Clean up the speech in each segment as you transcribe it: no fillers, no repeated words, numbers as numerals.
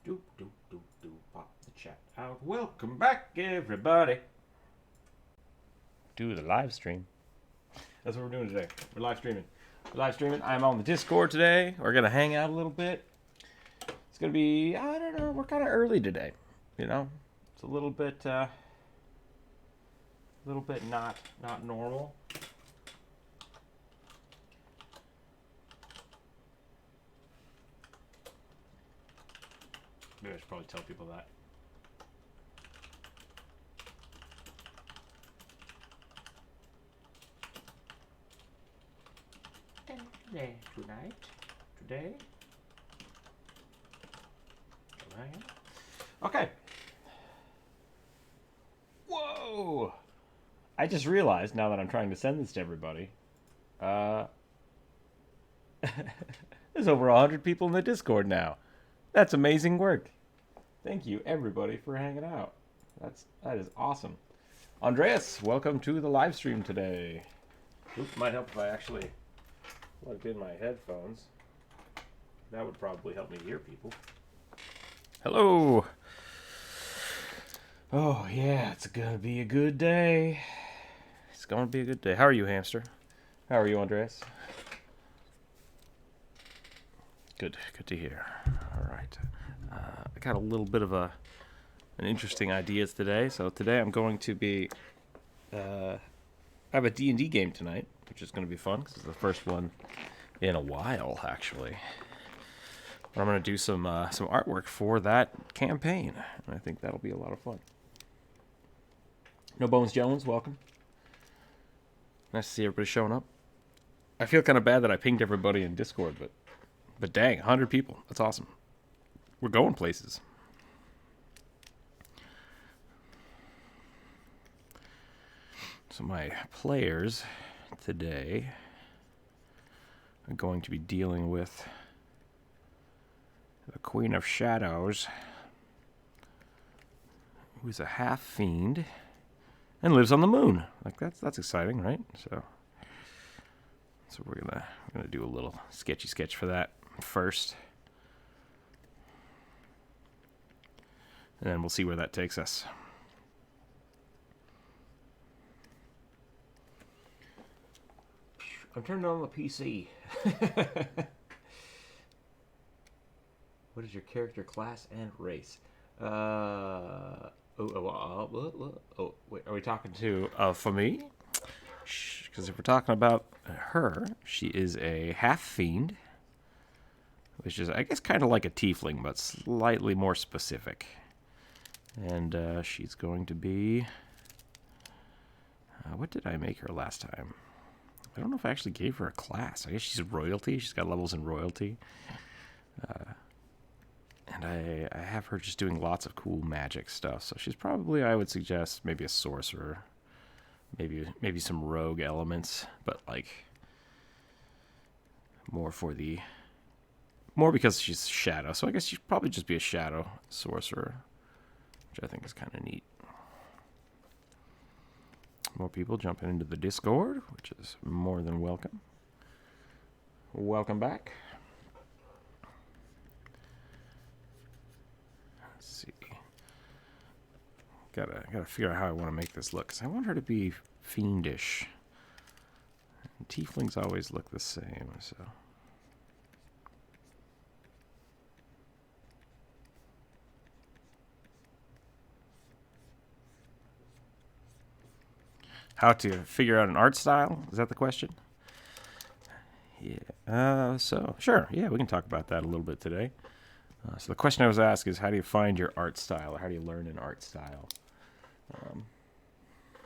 Pop the chat out. Welcome back, everybody, to the live stream. That's what we're doing today. We're live streaming. I'm on the Discord today. We're going to hang out a little bit. It's going to be, I don't know, we're kind of early today. You know? It's a little bit not normal. Maybe I should probably tell people that. Today. Okay. Whoa! I just realized now that I'm trying to send this to everybody, there's over 100 people in the Discord now. That's amazing work. Thank you, everybody, for hanging out. That is awesome. Andreas, welcome to the live stream today. Oops, might help if I actually plugged in my headphones. That would probably help me hear people. Hello. Oh, yeah, it's going to be a good day. It's going to be a good day. How are you, hamster? How are you, Andreas? Good to hear. All right. I got a little bit of an interesting ideas today. So today I'm going to be, I have a D&D game tonight, which is going to be fun because it's the first one in a while, actually. But I'm going to do some artwork for that campaign, and I think that'll be a lot of fun. No Bones Jones, welcome. Nice to see everybody showing up. I feel kind of bad that I pinged everybody in Discord, but dang, 100 people. That's awesome. We're going places. So my players today are going to be dealing with the Queen of Shadows, who's a half fiend and lives on the moon. Like that's exciting, right? So we're gonna do a little sketchy sketch for that first, and then we'll see where that takes us. I'm turning on the PC. What is your character class and race? Wait, are we talking to for me? Because if we're talking about her, she is a half fiend, which is, I guess, kind of like a tiefling, but slightly more specific. And she's going to be... what did I make her last time? I don't know if I actually gave her a class. I guess she's royalty. She's got levels in royalty. And I have her just doing lots of cool magic stuff. So she's probably, I would suggest, maybe a sorcerer. Maybe some rogue elements. But, like, more because she's shadow. So I guess she'd probably just be a shadow sorcerer, which I think is kind of neat. More people jumping into the Discord, which is more than welcome. Welcome back. Let's see. Gotta figure out how I want to make this look, because I want her to be fiendish. And tieflings always look the same, so... How to figure out an art style? Is that the question? Yeah. Sure. Yeah, we can talk about that a little bit today. So the question I was asked is, how do you find your art style? Or how do you learn an art style?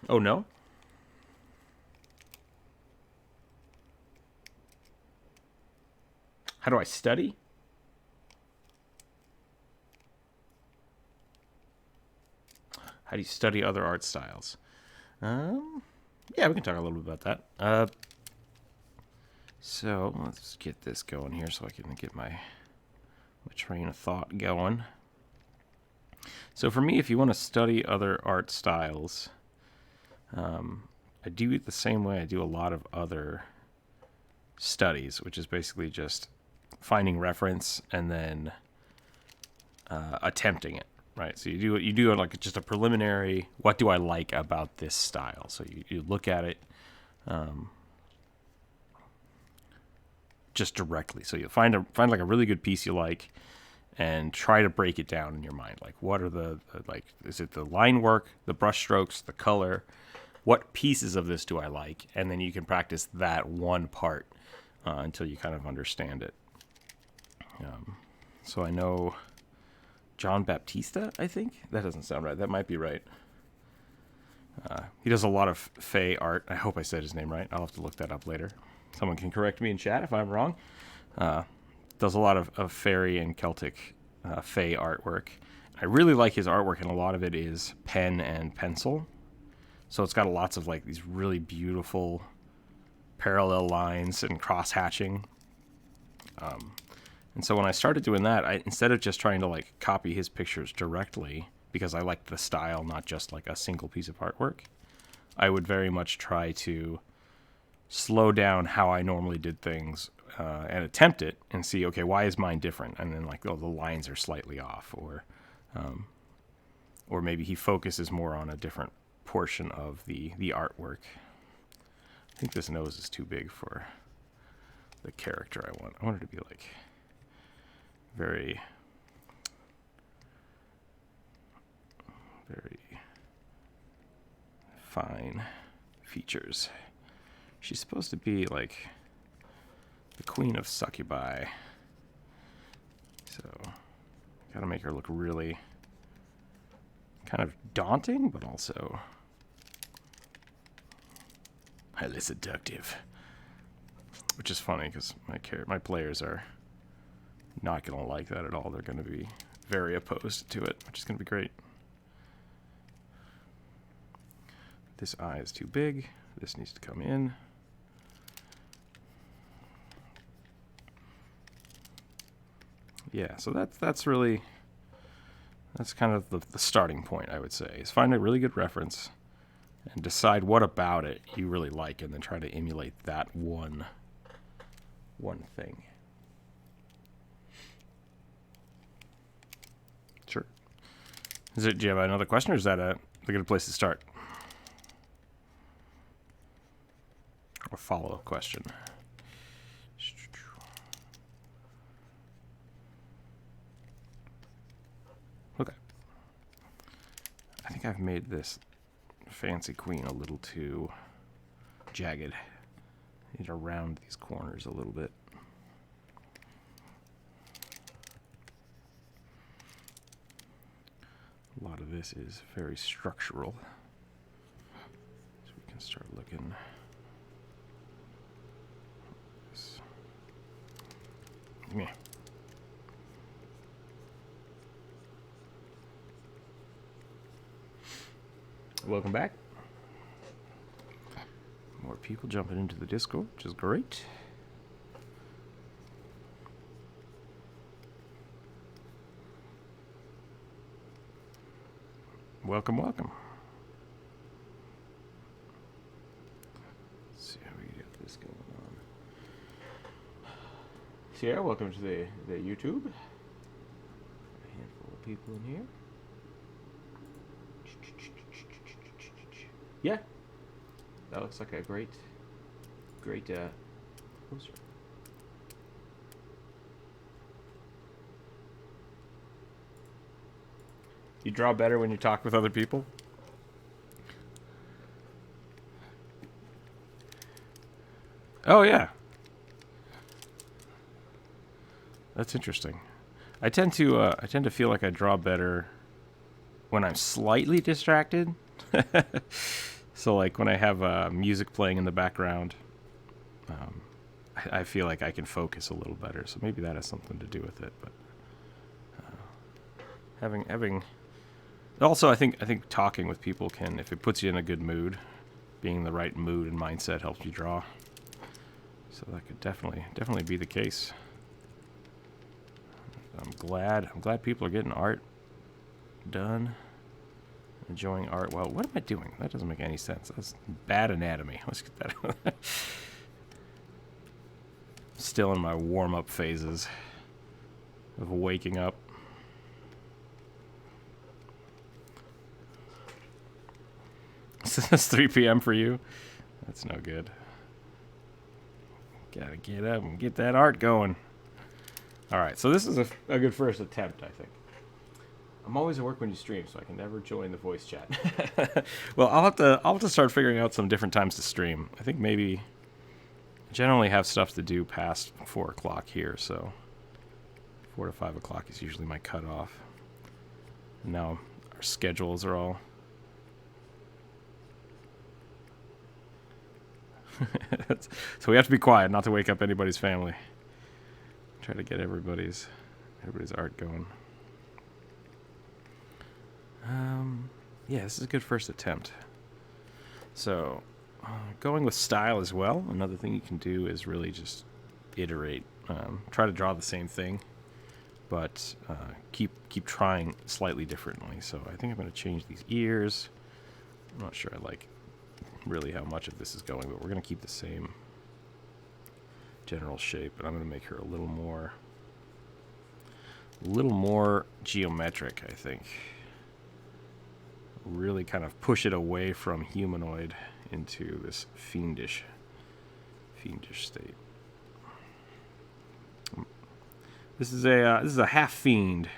Oh, no? How do I study? How do you study other art styles? Yeah, we can talk a little bit about that. So let's get this going here so I can get my train of thought going. So for me, if you want to study other art styles, I do it the same way I do a lot of other studies, which is basically just finding reference and then attempting it, right? So you do like just a preliminary. What do I like about this style? So you look at it just directly. So you find like a really good piece you like, and try to break it down in your mind. Like, what are the like? Is it the line work, the brush strokes, the color? What pieces of this do I like? And then you can practice that one part until you kind of understand it. So I know John Baptista, I think. That doesn't sound right. That might be right. He does a lot of Fey art. I hope I said his name right. I'll have to look that up later. Someone can correct me in chat if I'm wrong. Does a lot of fairy and Celtic Fey artwork. I really like his artwork, and a lot of it is pen and pencil. So it's got lots of like these really beautiful parallel lines and cross hatching. And so when I started doing that, instead of just trying to like copy his pictures directly, because I liked the style, not just like a single piece of artwork, I would very much try to slow down how I normally did things and attempt it and see, okay, why is mine different? And then like, oh, the lines are slightly off, or maybe he focuses more on a different portion of the artwork. I think this nose is too big for the character I want. I want it to be like very, very fine features. She's supposed to be like the queen of succubi. So, gotta make her look really kind of daunting, but also highly seductive. Which is funny because my players are not gonna like that at all. They're gonna be very opposed to it, which is gonna be great. This eye is too big. This needs to come in. Yeah, so that's kind of the starting point, I would say, is find a really good reference and decide what about it you really like, and then try to emulate that one thing. Sure. Do you have another question, or is that a good place to start? Or follow-up question? Okay. I think I've made this fancy queen a little too jagged. I need to round these corners a little bit. A lot of this is very structural. So we can start looking. Yeah. Welcome back. More people jumping into the Discord, which is great. Welcome, welcome. Let's see how we get this going on. Sierra, welcome to the YouTube. A handful of people in here. Yeah, that looks like a great poster. You draw better when you talk with other people? Oh yeah. That's interesting. I tend to feel like I draw better when I'm slightly distracted. So like when I have music playing in the background, I feel like I can focus a little better. So maybe that has something to do with it. But having also, I think talking with people can, if it puts you in a good mood, being in the right mood and mindset helps you draw. So that could definitely be the case. I'm glad people are getting art done. Enjoying art. Well, what am I doing? That doesn't make any sense. That's bad anatomy. Let's get that out. Still in my warm-up phases of waking up. It's 3 p.m. for you. That's no good. Gotta get up and get that art going. All right, so this is a good first attempt, I think. I'm always at work when you stream, so I can never join the voice chat. Well, I'll have to start figuring out some different times to stream. I think maybe I generally have stuff to do past 4 o'clock here, so 4 to 5 o'clock is usually my cutoff. And now our schedules are all so we have to be quiet, not to wake up anybody's family. Try to get everybody's art going. Yeah, this is a good first attempt. So, going with style as well. Another thing you can do is really just iterate. Try to draw the same thing, but keep trying slightly differently. So I think I'm going to change these ears. I'm not sure I like really how much of this is going, but we're going to keep the same general shape, but I'm going to make her a little more geometric, I think. Really kind of push it away from humanoid into this fiendish state. This is a half fiend.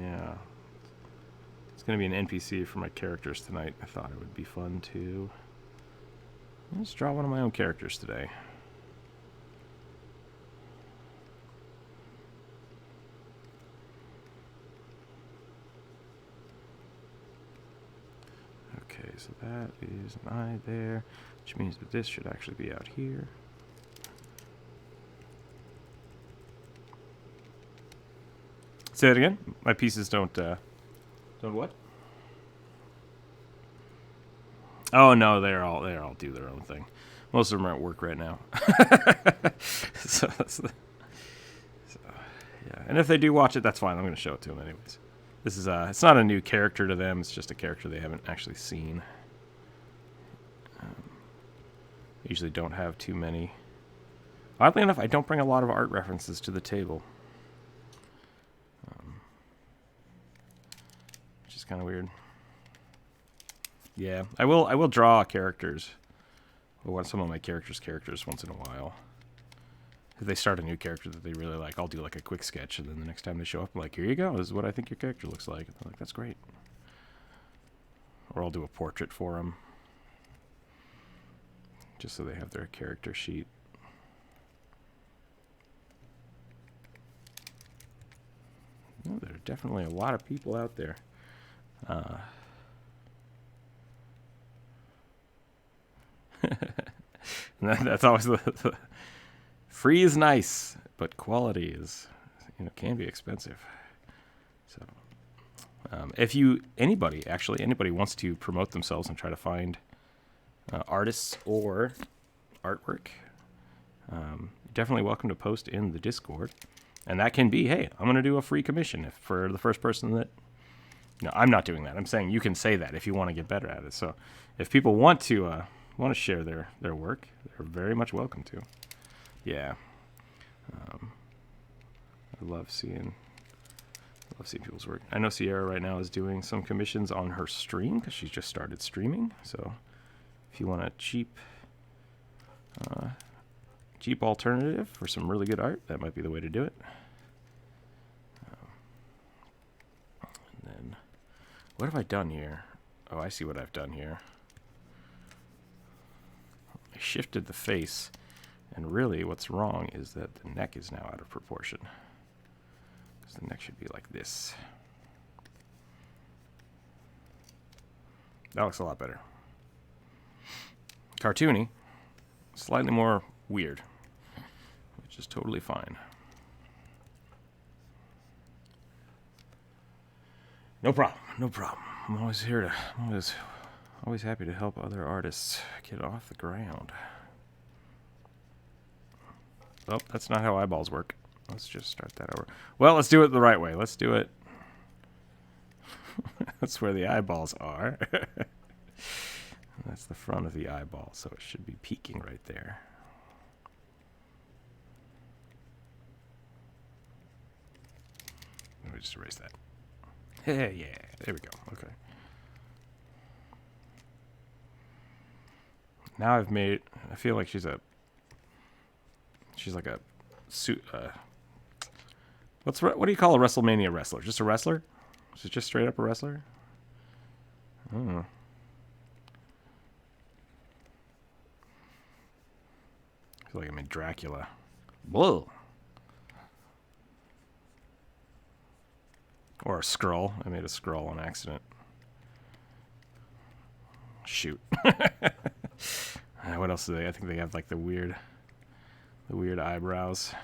Yeah. It's going to be an NPC for my characters tonight. I thought it would be fun to just draw one of my own characters today. Okay, so that is an eye there, which means that this should actually be out here. Say that again? My pieces don't what? Oh no, they all do their own thing. Most of them are at work right now. so yeah, and if they do watch it, that's fine. I'm going to show it to them anyways. This is it's not a new character to them. It's just a character they haven't actually seen. Usually don't have too many. Oddly enough, I don't bring a lot of art references to the table. Which is kind of weird. Yeah, I will draw characters. I want some of my characters once in a while. If they start a new character that they really like, I'll do like a quick sketch, and then the next time they show up, I'm like, here you go, this is what I think your character looks like. And they're like, that's great. Or I'll do a portrait for them, just so they have their character sheet. Oh, there are definitely a lot of people out there. That's always the free is nice, but quality is, can be expensive. So, if anybody wants to promote themselves and try to find artists or artwork, definitely welcome to post in the Discord. And that can be, hey, I'm going to do a free commission for the first person that. No, I'm not doing that. I'm saying you can say that if you want to get better at it. So, if people want to share their work, they're very much welcome to. Yeah. I love seeing people's work. I know Sierra right now is doing some commissions on her stream because she's just started streaming. So if you want a cheap alternative for some really good art, that might be the way to do it. And then, what have I done here? Oh, I see what I've done here. I shifted the face, and really what's wrong is that the neck is now out of proportion. Because the neck should be like this. That looks a lot better. Cartoony, slightly more weird, which is totally fine. No problem, no problem. I'm always here to, always happy to help other artists get off the ground. Oh, that's not how eyeballs work. Let's just start that over. Well, let's do it the right way. Let's do it. That's where the eyeballs are. That's the front of the eyeball, so it should be peeking right there. Let me just erase that. Hey, yeah, there we go. Okay. Now I've made. I feel like she's like a suit. What do you call a WrestleMania wrestler? Just a wrestler? Is it just straight up a wrestler? I don't know. I feel like I made Dracula. Whoa. Or a Skrull. I made a Skrull on accident. Shoot. What else do they? I think they have like the weird eyebrows.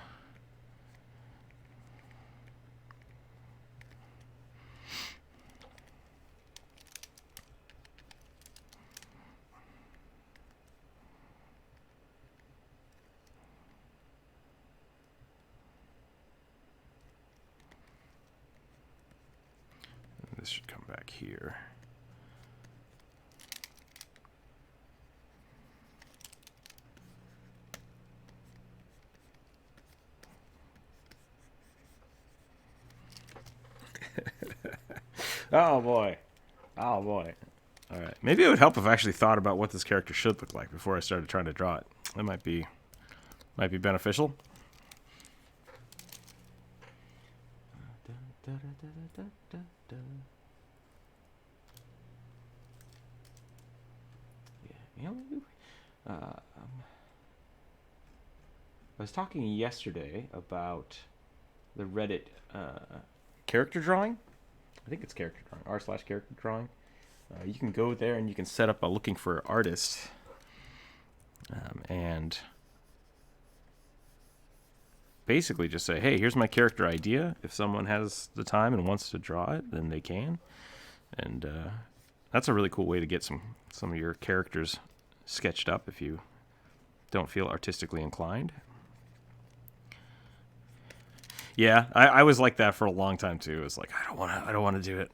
This should come back here. Oh boy. Oh boy. All right. Maybe it would help if I actually thought about what this character should look like before I started trying to draw it. That might be beneficial. Yeah, I was talking yesterday about the Reddit character drawing. I think it's character drawing, r/character drawing. You can go there and you can set up a looking for artist, and basically just say, hey, here's my character idea. If someone has the time and wants to draw it, then they can. And that's a really cool way to get some of your characters sketched up if you don't feel artistically inclined. Yeah, I was like that for a long time too. It was like, I don't want to do it.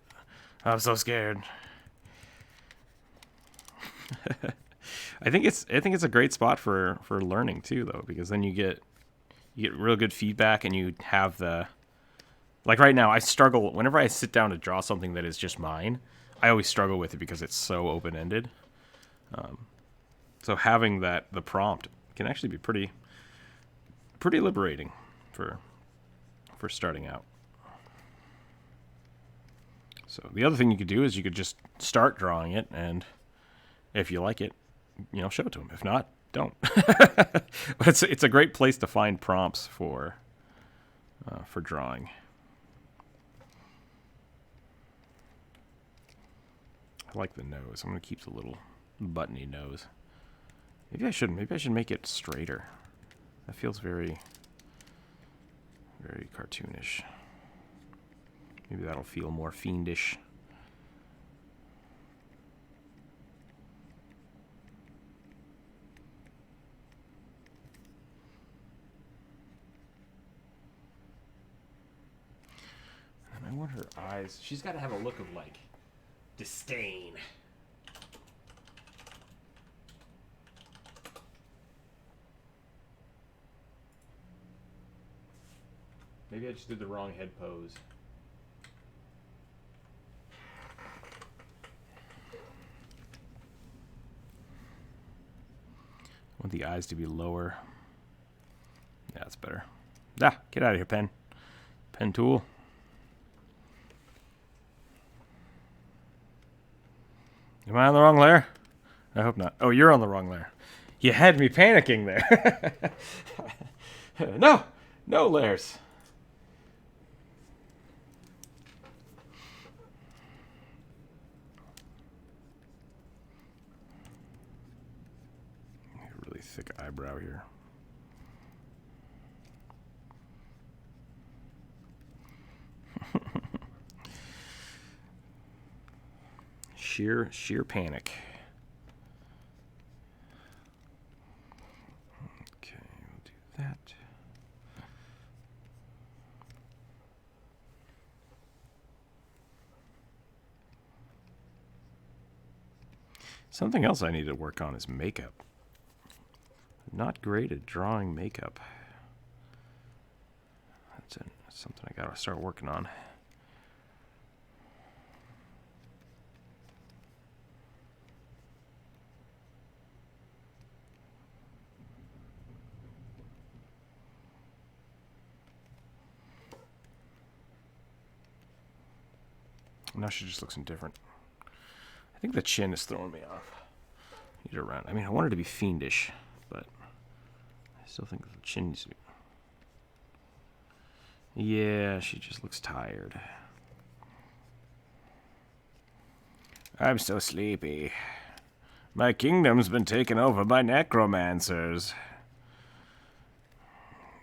I'm so scared. I think it's a great spot for learning too, though, because then you get real good feedback, and you have the, like right now I struggle whenever I sit down to draw something that is just mine. I always struggle with it because it's so open-ended. So having the prompt can actually be pretty liberating for starting out. So the other thing you could do is you could just start drawing it, and if you like it, show it to them. If not, don't. But it's a great place to find prompts for drawing. I like the nose. I'm gonna keep the little buttony nose. Maybe I should make it straighter. That feels very cartoonish. Maybe that'll feel more fiendish. And I want her eyes. She's got to have a look of like disdain. Maybe I just did the wrong head pose. I want the eyes to be lower. Yeah, that's better. Ah, get out of here, pen. Pen tool. Am I on the wrong layer? I hope not. Oh, you're on the wrong layer. You had me panicking there. No layers. Really thick eyebrow here. Sheer panic. Okay, we'll do that. Something else I need to work on is makeup. Not great at drawing makeup. That's something I gotta start working on. Now she just looks indifferent. I think the chin is throwing me off. Get her around. I mean, I want her to be fiendish, but I still think the chin needs to be... Yeah, she just looks tired. I'm so sleepy. My kingdom's been taken over by necromancers.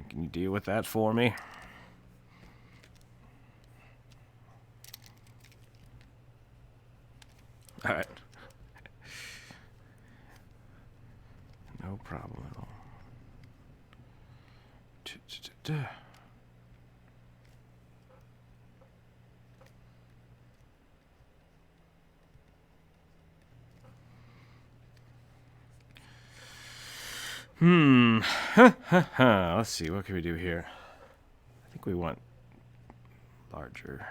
Can you deal with that for me? All right. No problem at all. Let's see, what can we do here? I think we want larger.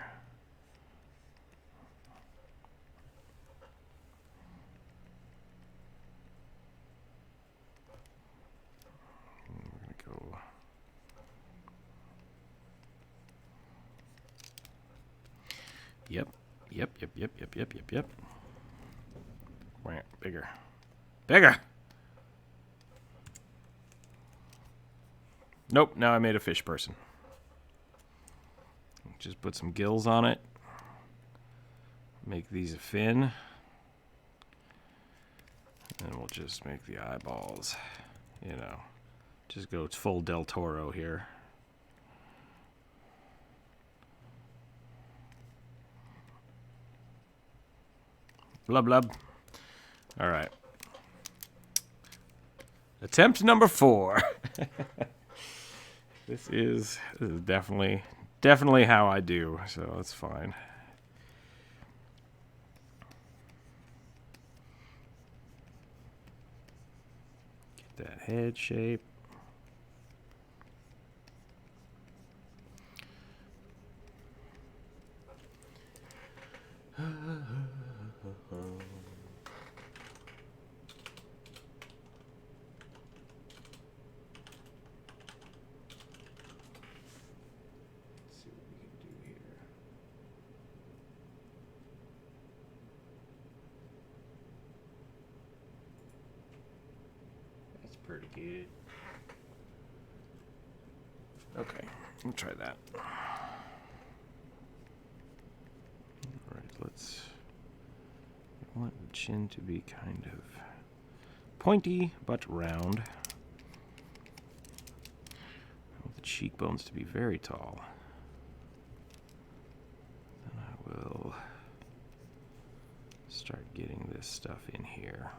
We're gonna go. Yep. Wah, bigger. Bigger! Nope, now I made a fish person. Just put some gills on it. Make these a fin. And we'll just make the eyeballs. You know, just go full Del Toro here. Blub blub. All right. Attempt number 4. This is definitely how I do, so that's fine. Get that head shape. Pretty good. Okay, we'll try that. Alright, let's... I want the chin to be kind of pointy, but round. I want the cheekbones to be very tall. Then I will start getting this stuff in here.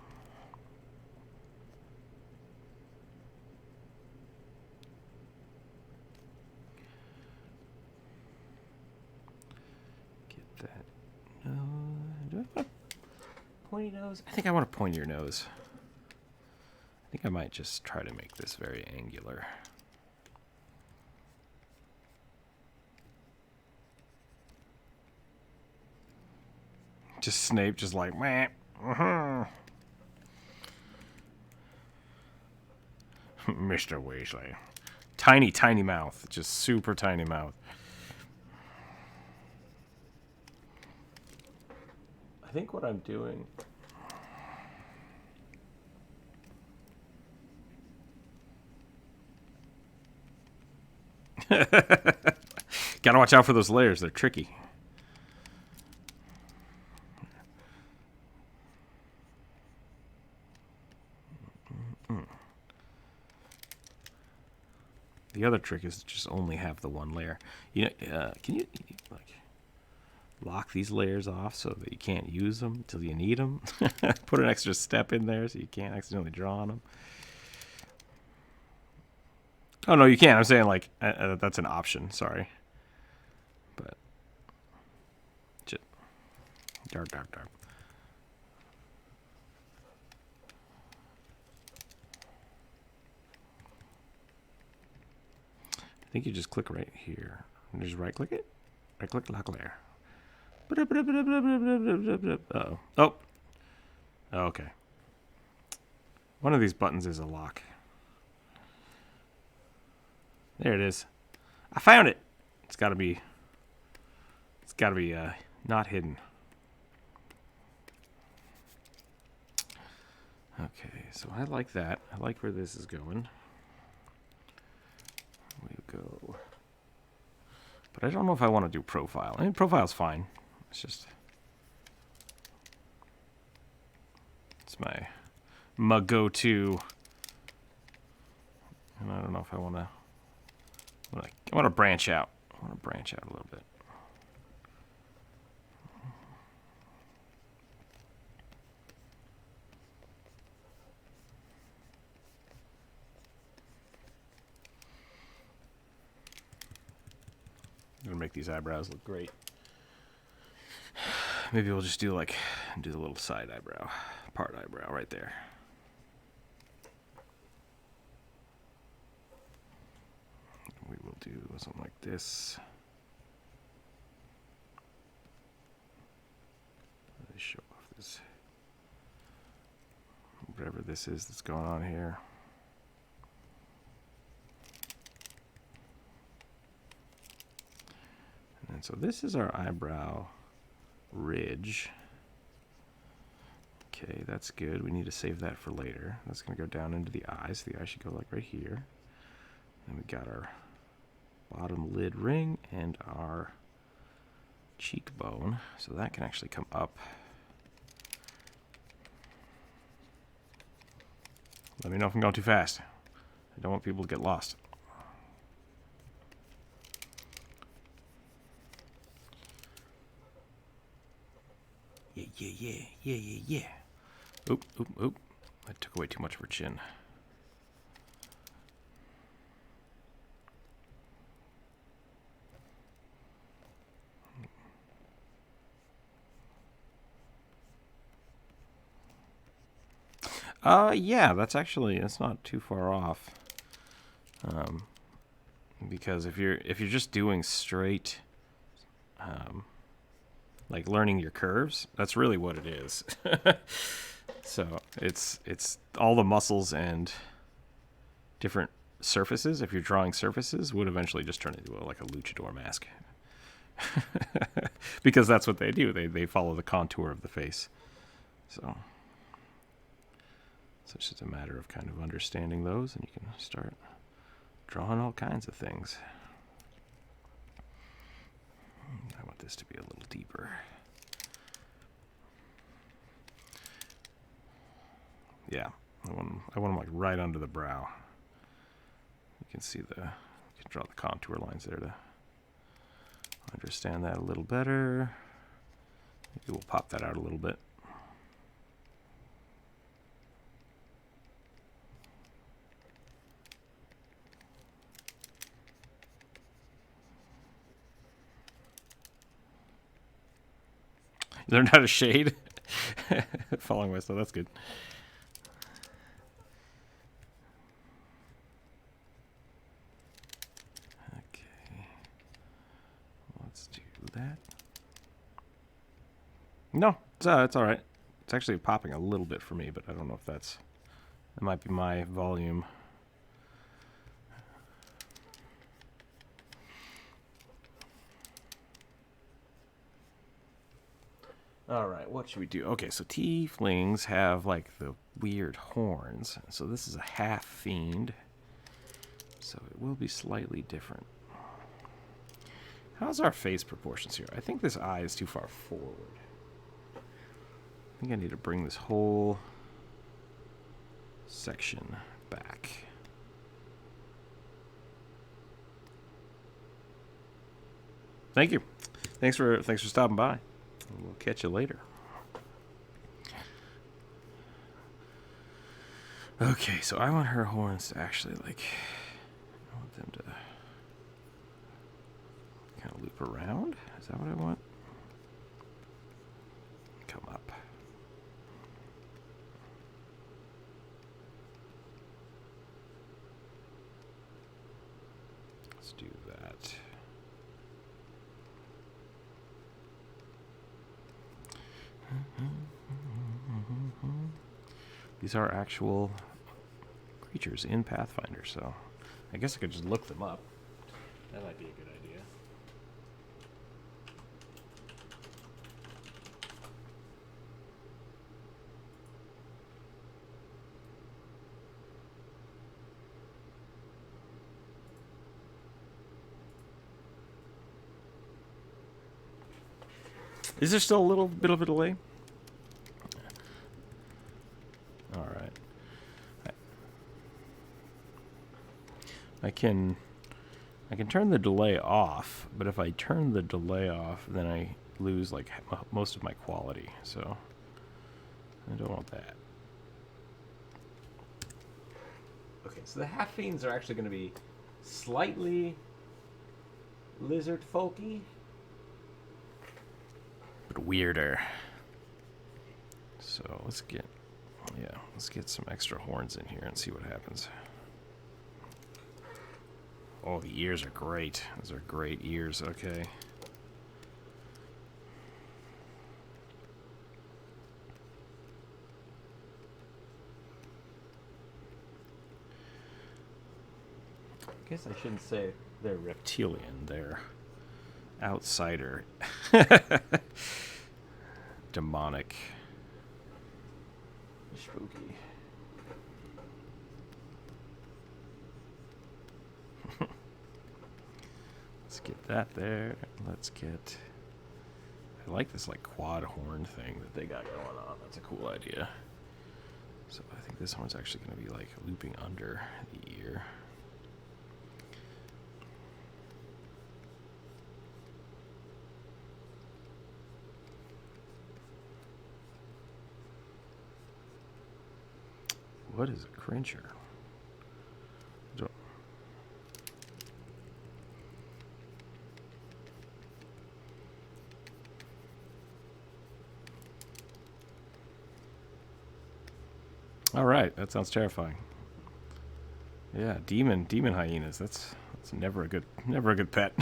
Pointy nose? I think I want a pointier nose. I think I might just try to make this very angular. Just Snape just like, meh. Mr. Weasley. Tiny, tiny mouth. Just super tiny mouth. I think what I'm doing... Gotta watch out for those layers. They're tricky. The other trick is to just only have the one layer. You know, can you like lock these layers off so that you can't use them until you need them? Put an extra step in there so you can't accidentally draw on them. Oh, no, you can't. I'm saying, like, that's an option. Sorry. But, dark. I think you just click right here. And just right-click it. Right-click, lock layer. Uh-oh. Oh. Oh, okay. One of these buttons is a lock. There it is. I found it. It's got to be Not hidden. Okay, so I like that. I like where this is going. We go. But I don't know if I want to do profile. I mean, profile's fine. It's just... It's my go-to. And I don't know if I want to... I want to branch out. I want to branch out a little bit. I'm gonna make these eyebrows look great. Maybe we'll just do the little side eyebrow, part eyebrow right there. We will do something like this. Let's show off this, whatever this is that's going on here. And so this is our eyebrow ridge. Okay, that's good. We need to save that for later. That's going to go down into the eyes. The eye should go like right here. Then we got our bottom lid ring and our cheekbone. So that can actually come up. Let me know if I'm going too fast. I don't want people to get lost. Yeah. Oop. I took away too much of her chin. Yeah, that's not too far off. Because if you're just doing straight, like learning your curves, that's really what it is. So it's all the muscles and different surfaces. If you're drawing surfaces, would eventually just turn into like a luchador mask. Because that's what they do. They follow the contour of the face. So it's just a matter of kind of understanding those, and you can start drawing all kinds of things. I want this to be a little deeper. Yeah, I want them like right under the brow. You can see you can draw the contour lines there to understand that a little better. Maybe we'll pop that out a little bit. Learned how to shade. Following my stuff, that's good. Okay. Let's do that. No, it's all right. It's actually popping a little bit for me, but I don't know if that might be my volume. All right, what should we do? Okay, so tieflings have like the weird horns. So this is a half fiend. So it will be slightly different. How's our face proportions here? I think this eye is too far forward. I think I need to bring this whole section back. Thank you. Thanks for stopping by. We'll catch you later. Okay, so I want her horns to actually I want them to kind of loop around. Is that what I want? Come up. Let's do that. These are actual creatures in Pathfinder, so I guess I could just look them up. That might be a good idea. Is there still a little bit of a delay? All right. I can turn the delay off, but if I turn the delay off, then I lose like most of my quality. So I don't want that. Okay, so the half fiends are actually going to be slightly lizard folky, but weirder. So let's get some extra horns in here and see what happens. Oh, the ears are great. Those are great ears. Okay. I guess I shouldn't say they're reptilian. They're outsider. Demonic. Spooky. Let's get that there. Let's get... I like this like quad horn thing that they got going on. That's a cool idea. So I think this one's actually going to be like looping under the ear. What is a crincher? All right, that sounds terrifying. Yeah, demon hyenas. That's never a good pet.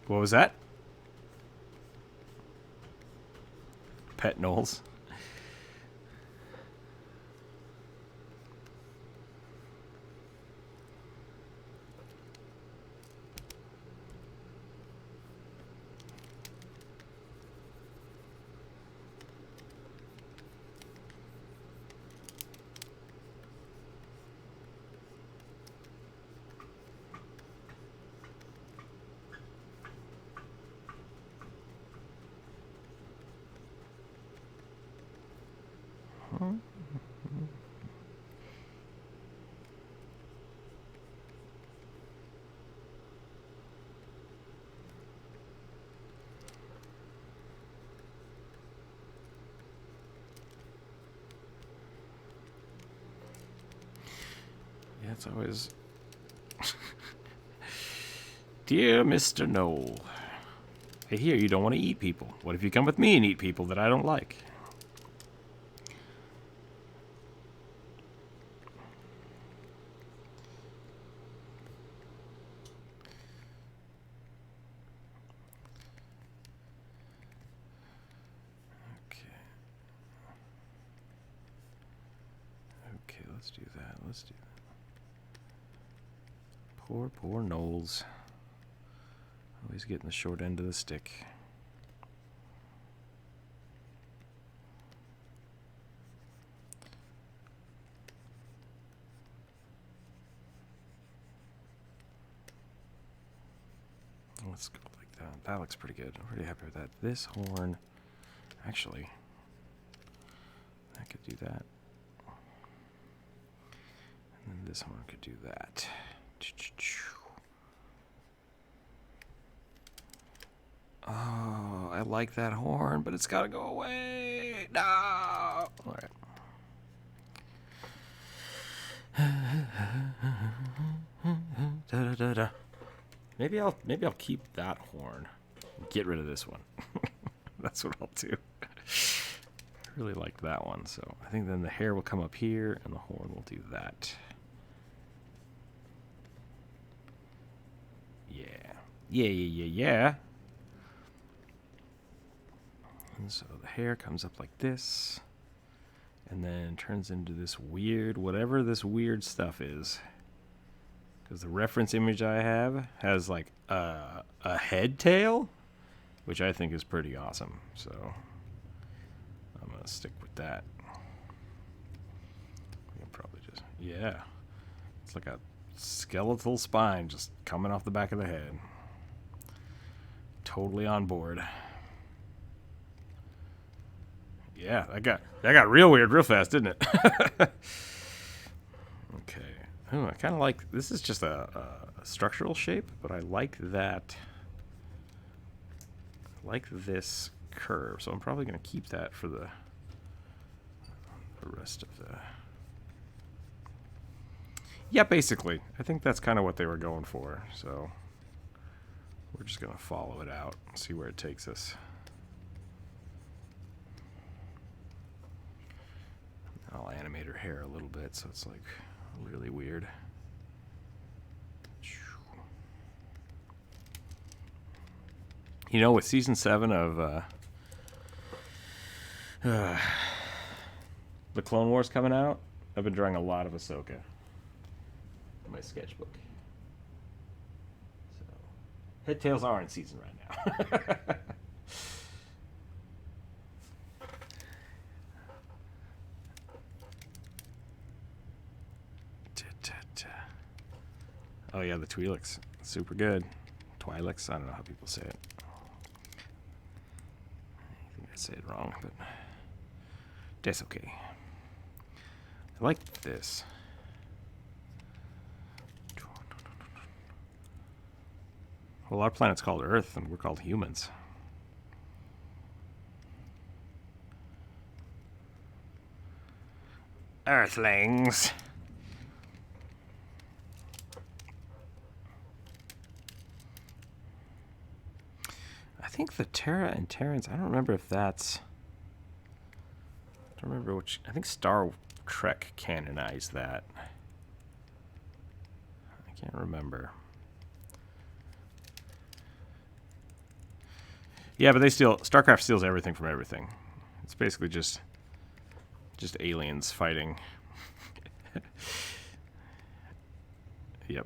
What was that? Pet Knowles. Yeah, it's always... Dear Mr. Knoll, I hear you don't want to eat people. What if you come with me and eat people that I don't like? Okay, let's do that. Poor Knowles. Always getting the short end of the stick. Let's go like that. That looks pretty good. I'm pretty happy with that. This horn, actually, I could do that. And then this horn could do that. Oh, I like that horn, but it's got to go away. No. All right. Da, da, da, da. Maybe I'll keep that horn. Get rid of this one. That's what I'll do. I really like that one, so I think then the hair will come up here and the horn will do that. Yeah. And so the hair comes up like this and then turns into this weird, whatever this weird stuff is. Because the reference image I have has like a head tail, which I think is pretty awesome. So I'm going to stick with that. We can probably just, yeah. It's like a skeletal spine just coming off the back of the head. Totally on board. Yeah, that got real weird real fast, didn't it? Okay. Oh, I kind of like... This is just a structural shape, but I like that. I like this curve, so I'm probably going to keep that for the rest of the... Yeah, basically. I think that's kind of what they were going for, so we're just going to follow it out and see where it takes us. I'll animate her hair a little bit so it's like really weird. You know, with season 7 of the Clone Wars coming out, I've been drawing a lot of Ahsoka in my sketchbook. So, Head Tails are in season right now. Oh yeah, the Twi'leks. Super good. Twi'leks, I don't know how people say it. I think I say it wrong, but that's okay. I like this. Well, our planet's called Earth, and we're called humans. Earthlings. I think the Terra and Terrans, I don't remember if that's... I don't remember which... I think Star Trek canonized that. I can't remember. Yeah, but they steal... StarCraft steals everything from everything. It's basically just aliens fighting. Yep.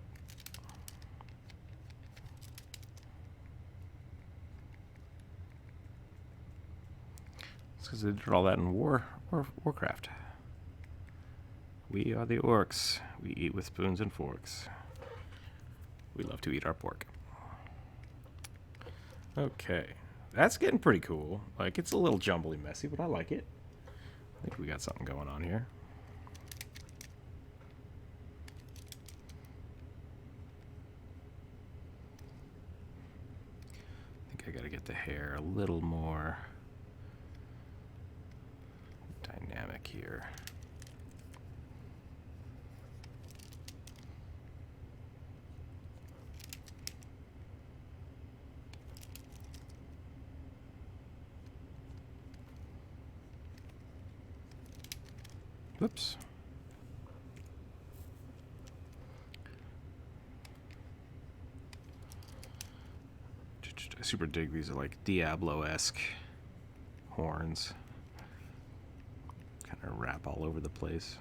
It's because they did all that in Warcraft. We are the orcs. We eat with spoons and forks. We love to eat our pork. Okay. That's getting pretty cool. Like, it's a little jumbly messy, but I like it. I think we got something going on here. I think I gotta get the hair a little more dynamic here. Whoops. I super dig these. Are like Diablo-esque horns. Kind of wrap all over the place.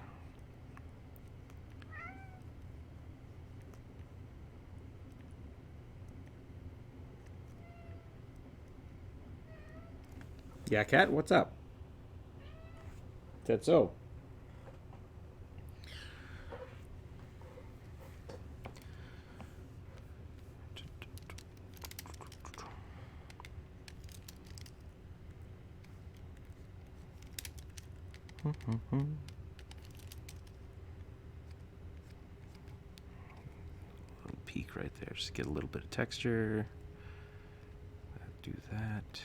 Yeah, Cat, what's up? That's so. Peak right there, just get a little bit of texture. Do that.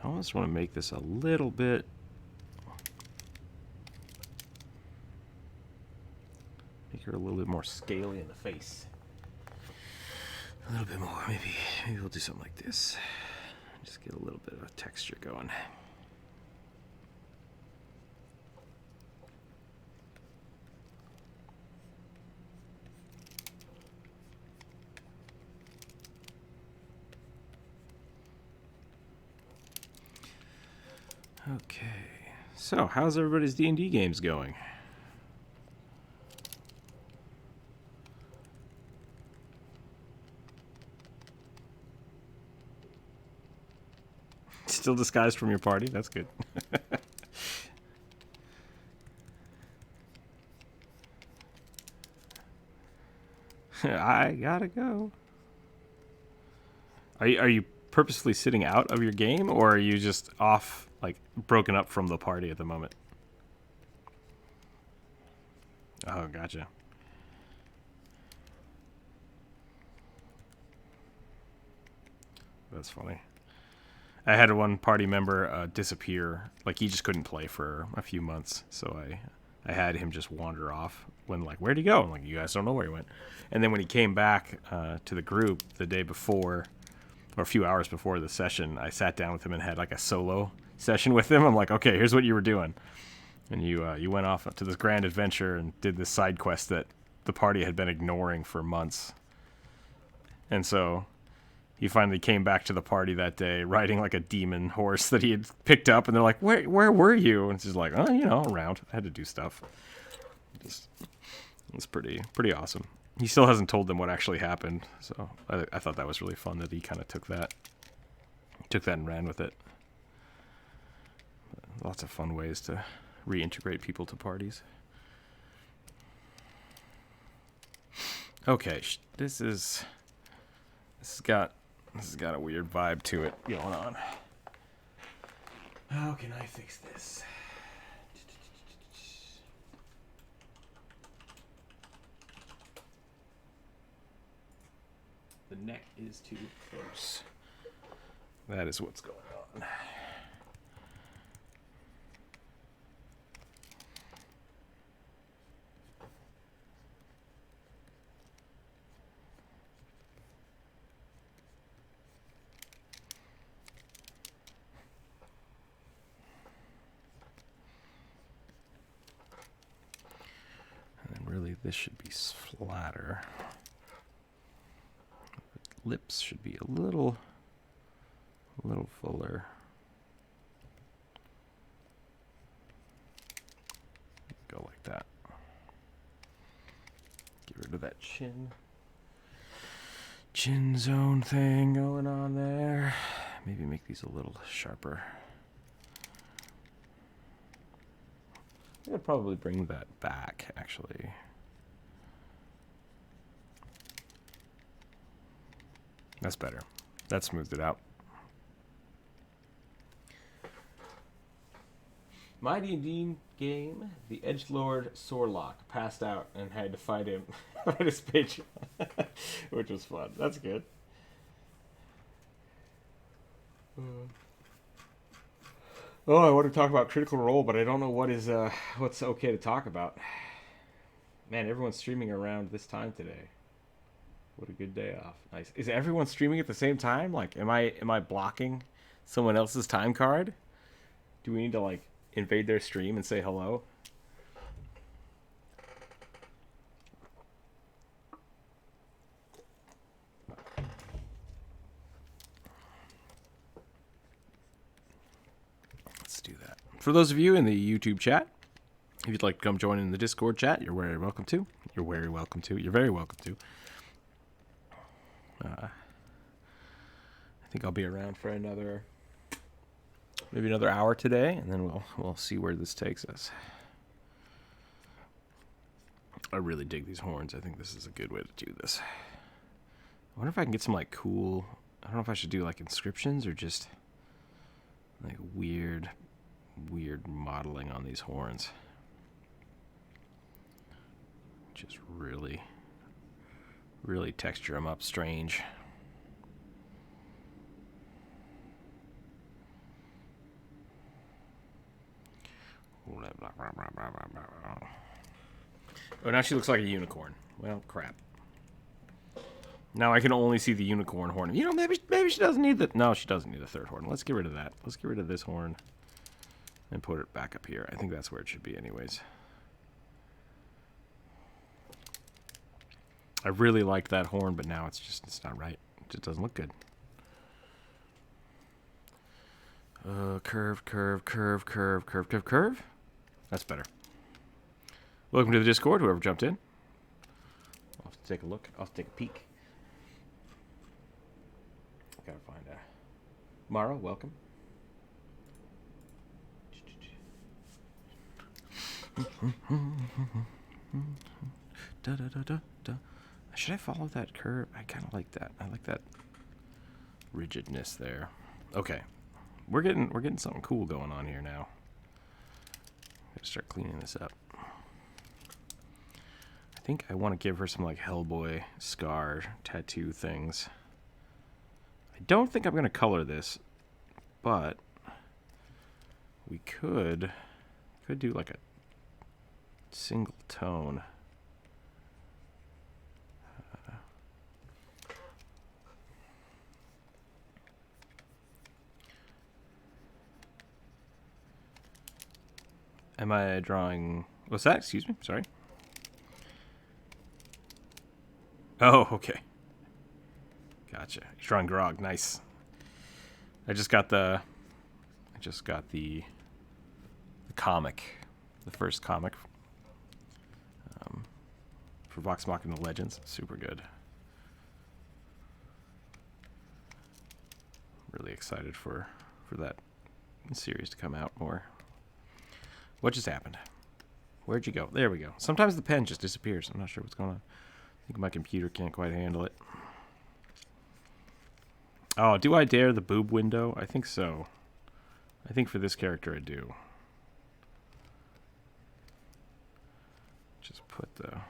I almost want to make this a little bit make her a little bit more scaly in the face. A little bit more, maybe we'll do something like this. Just get a little bit of a texture going. Okay, so how's everybody's D&D games going? Still disguised from your party? That's good. I gotta go. Are you purposely sitting out of your game, or are you just off, like broken up from the party at the moment? Oh, gotcha. That's funny. I had one party member disappear. Like, he just couldn't play for a few months, so I had him just wander off. When, like, where'd he go? I'm like, you guys don't know where he went. And then when he came back to the group the day before, or a few hours before the session, I sat down with him and had like a solo session with him. I'm like, okay, here's what you were doing. And you went off to this grand adventure and did this side quest that the party had been ignoring for months. And so he finally came back to the party that day riding like a demon horse that he had picked up, and they're like, where were you? And he's like, oh, around. I had to do stuff. It was pretty awesome. He still hasn't told them what actually happened, so I thought that was really fun that he kind of took that and ran with it. Lots of fun ways to reintegrate people to parties. Okay, this has got a weird vibe to it going on. How can I fix this? The neck is too close. That is what's going on. Really, this should be flatter. Lips should be a little fuller. Go like that. Get rid of that chin zone thing going on there. Maybe make these a little sharper. I'd probably bring that back, actually. That's better. That smoothed it out. My D&D game, the Edgelord Sorelock passed out and had to fight him, fight his patron, which was fun. That's good. Oh, I want to talk about Critical Role, but I don't know what's okay to talk about. Man, everyone's streaming around this time today. What a good day off. Nice. Is everyone streaming at the same time? Like, am I blocking someone else's time card? Do we need to, like, invade their stream and say hello? Let's do that. For those of you in the YouTube chat, if you'd like to come join in the Discord chat, you're very welcome to. You're very welcome to. You're very welcome to. I think I'll be around for maybe another hour today, and then we'll see where this takes us. I really dig these horns. I think this is a good way to do this. I wonder if I can get some like cool. I don't know if I should do like inscriptions or just like weird modeling on these horns. Just really texture them up strange. Oh, now she looks like a unicorn. Well, crap. Now I can only see the unicorn horn. Maybe she doesn't need the... No, she doesn't need a third horn. Let's get rid of that. Let's get rid of this horn and put it back up here. I think that's where it should be anyways. I really liked that horn, but now it's not right. It just doesn't look good. Curve. That's better. Welcome to the Discord, whoever jumped in. I'll have to take a look. I'll have to take a peek. Gotta find Mara, welcome. Should I follow that curve? I kind of like that. I like that rigidness there. Okay, we're getting something cool going on here now. Gotta start cleaning this up. I think I want to give her some like Hellboy scar tattoo things. I don't think I'm gonna color this, but we could do like a single tone. Am I drawing... What's that? Excuse me. Sorry. Oh, okay. Gotcha. You're drawing Grog. Nice. I just got the comic, the first comic for Vox Machina Legends. Super good. Really excited for that series to come out more. What just happened? Where'd you go? There we go. Sometimes the pen just disappears. I'm not sure what's going on. I think my computer can't quite handle it. Oh, do I dare the boob window? I think so. I think for this character I do. Just put the...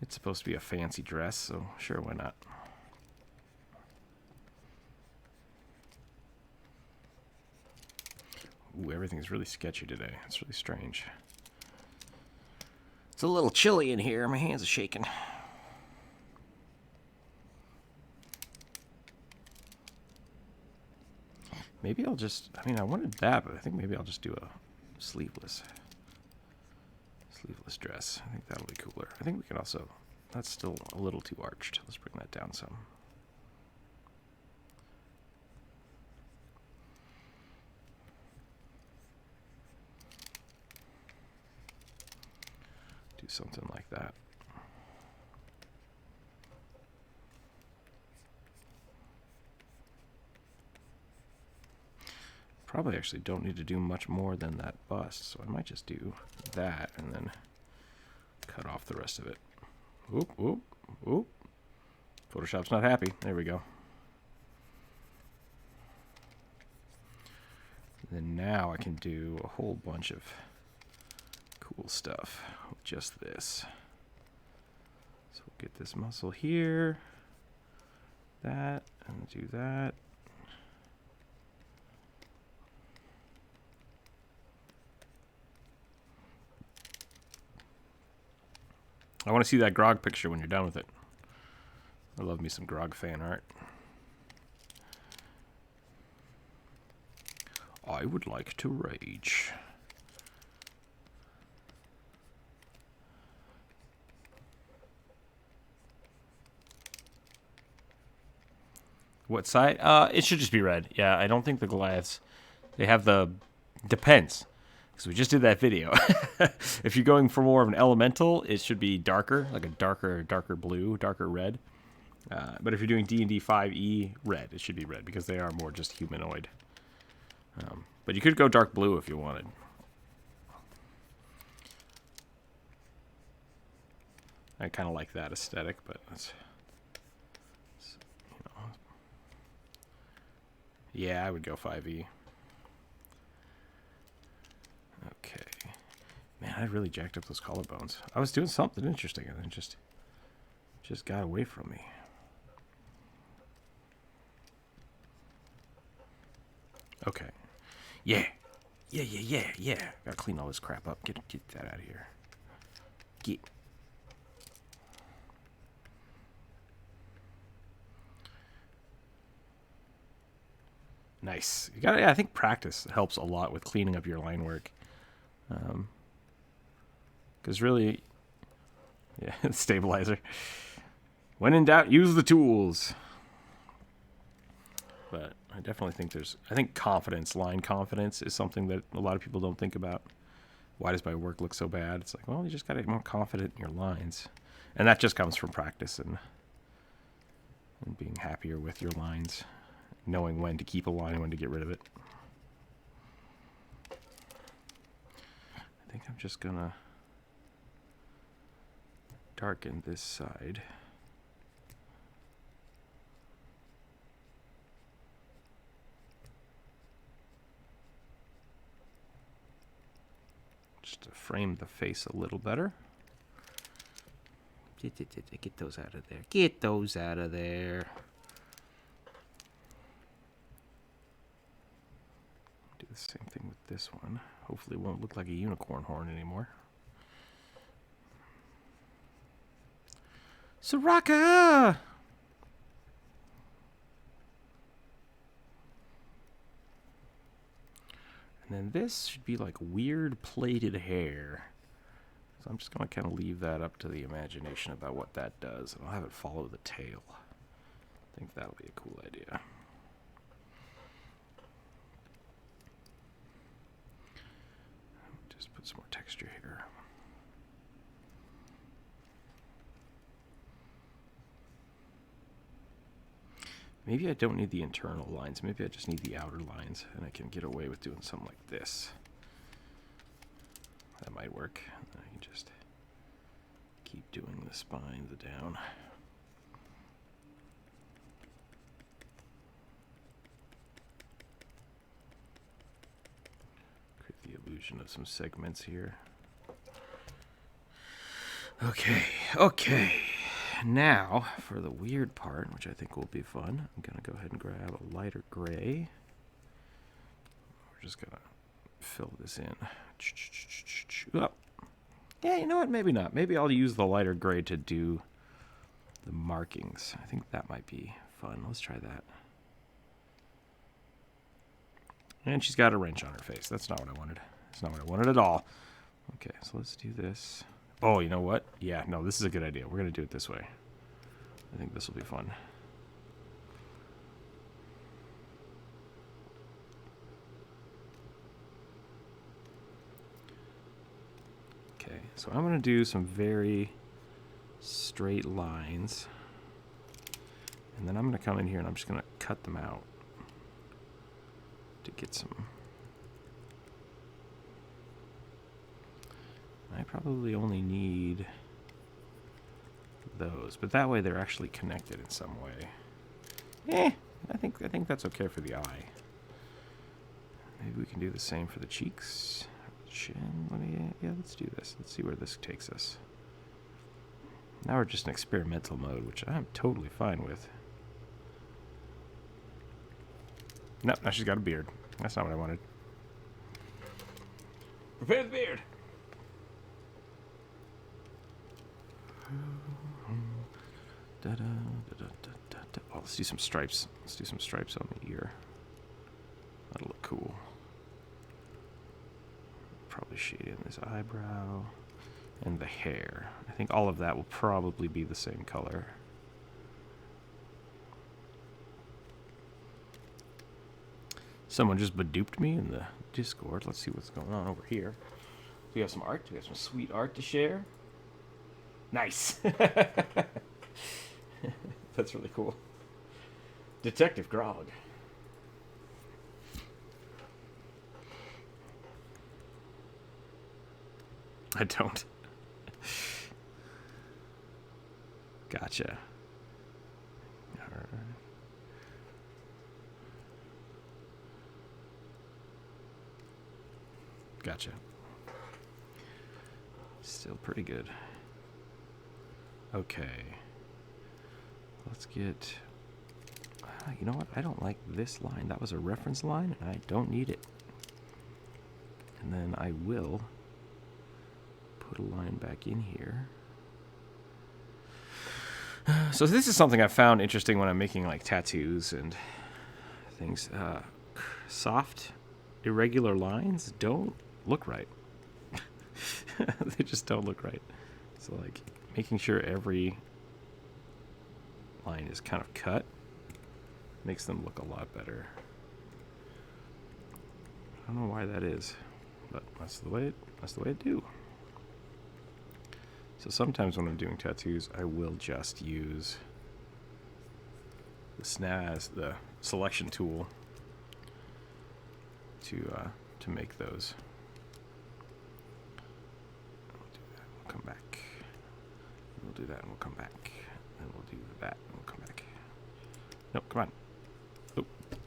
It's supposed to be a fancy dress, so sure, why not? Ooh, everything's really sketchy today. It's really strange. It's a little chilly in here. My hands are shaking. Maybe I'll just... I mean, I wanted that, but I think maybe I'll just do a sleeveless dress. I think that'll be cooler. I think we can also... That's still a little too arched. Let's bring that down some. Do something like that. Probably actually don't need to do much more than that bust, so I might just do that and then cut off the rest of it. Oop, oop, oop. Photoshop's not happy. There we go. And then now I can do a whole bunch of cool stuff with just this. So we'll get this muscle here, that, and do that. I want to see that Grog picture when you're done with it. I love me some Grog fan art. I would like to rage. What side? It should just be red. Yeah, I don't think the Goliaths... They have the... Depends. Because we just did that video. If you're going for more of an elemental, it should be darker. Like a darker blue, darker red. But if you're doing D&D 5e, red. It should be red because they are more just humanoid. But you could go dark blue if you wanted. I kind of like that aesthetic, but that's... You know. Yeah, I would go 5e. Okay. Man, I really jacked up those collarbones. I was doing something interesting and then just got away from me. Okay. Yeah. Yeah. Gotta clean all this crap up. Get that out of here. Get. Nice. You gotta, yeah, I think practice helps a lot with cleaning up your line work. Because really, yeah, stabilizer. When in doubt, use the tools. But I definitely think I think confidence, line confidence, is something that a lot of people don't think about. Why does my work look so bad? It's like, well, you just got to be more confident in your lines. And that just comes from practice and being happier with your lines. Knowing when to keep a line and when to get rid of it. I think I'm just gonna darken this side. Just to frame the face a little better. Get those out of there. Get those out of there. Do the same thing with this one. Hopefully it won't look like a unicorn horn anymore. Soraka! And then this should be like weird plaited hair. So I'm just going to kind of leave that up to the imagination about what that does. And I'll have it follow the tail. I think that'll be a cool idea. Just put some more texture here. Maybe I don't need the internal lines. Maybe I just need the outer lines. And I can get away with doing something like this. That might work. I can just keep doing the spine, the down. Create the illusion of some segments here. Okay. Now, for the weird part, which I think will be fun, I'm going to go ahead and grab a lighter gray. We're just going to fill this in. Oh. Yeah, you know what? Maybe not. Maybe I'll use the lighter gray to do the markings. I think that might be fun. Let's try that. And she's got a wrench on her face. That's not what I wanted. That's not what I wanted at all. Okay, so let's do this. Oh, you know what? Yeah, no, this is a good idea. We're going to do it this way. I think this will be fun. Okay, so I'm going to do some very straight lines. And then I'm going to come in here and I'm just going to cut them out to get some... I probably only need those, but that way they're actually connected in some way. I think that's okay for the eye. Maybe we can do the same for the cheeks, chin. Let's do this. Let's see where this takes us. Now we're just in experimental mode, which I'm totally fine with. Nope, now she's got a beard. That's not what I wanted. Prepare the beard. Oh, let's do some stripes. Let's do some stripes on the ear. That'll look cool. Probably shade in this eyebrow and the hair. I think all of that will probably be the same color. Someone just beduped me in the Discord. Let's see what's going on over here. We have some art. We have some sweet art to share. Nice. That's really cool. Detective Grog. I don't. Gotcha. All right. Gotcha. Still pretty good. Okay. Let's get... you know what? I don't like this line. That was a reference line, and I don't need it. And then I will put a line back in here. So this is something I found interesting when I'm making like tattoos and things. Soft, irregular lines don't look right. They just don't look right. So like making sure every line is kind of cut makes them look a lot better. I don't know why that is, but that's the way it do. So sometimes when I'm doing tattoos, I will just use the the selection tool to make those. We'll come back. we'll do that and we'll come back. And we'll do that and we'll come back. No, come on. Oh,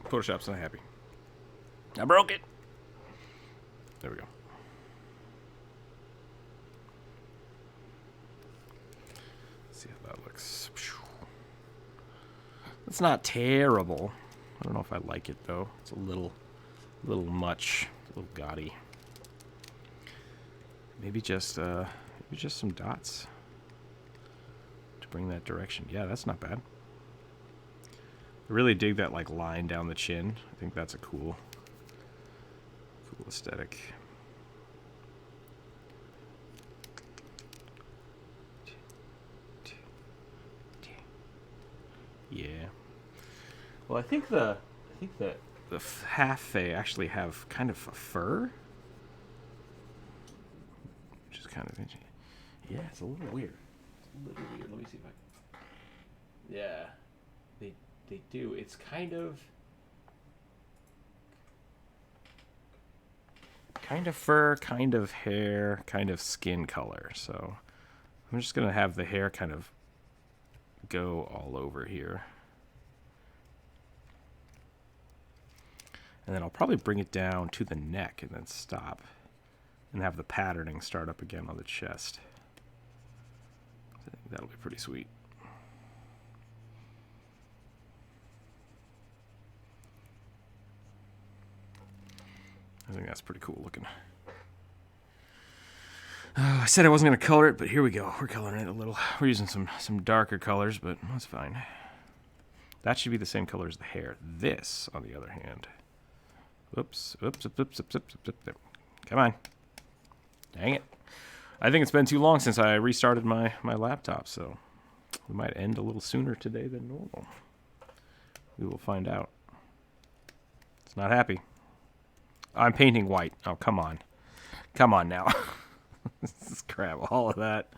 Photoshop's not happy. I broke it. There we go. Let's see how that looks. It's not terrible. I don't know if I like it though. It's a little much, a little gaudy. Maybe just some dots to bring that direction. Yeah, that's not bad. I really dig that like line down the chin. I think that's a cool aesthetic. Yeah. Well, I think the half they actually have kind of a fur, which is kind of interesting. Yeah, it's a little weird. It's a little weird. Let me see if I can. Yeah, they do. It's kind of fur, kind of hair, kind of skin color. So I'm just gonna have the hair kind of go all over here. And then I'll probably bring it down to the neck and then stop. And have the patterning start up again on the chest. I think that'll be pretty sweet. I think that's pretty cool looking. I said I wasn't going to color it, but here we go. We're coloring it a little. We're using some darker colors, but that's fine. That should be the same color as the hair. This, on the other hand. Oops. Come on. Dang it. I think it's been too long since I restarted my laptop, so we might end a little sooner today than normal. We will find out. It's not happy. I'm painting white. Oh, come on. Come on now. Just grab all of that.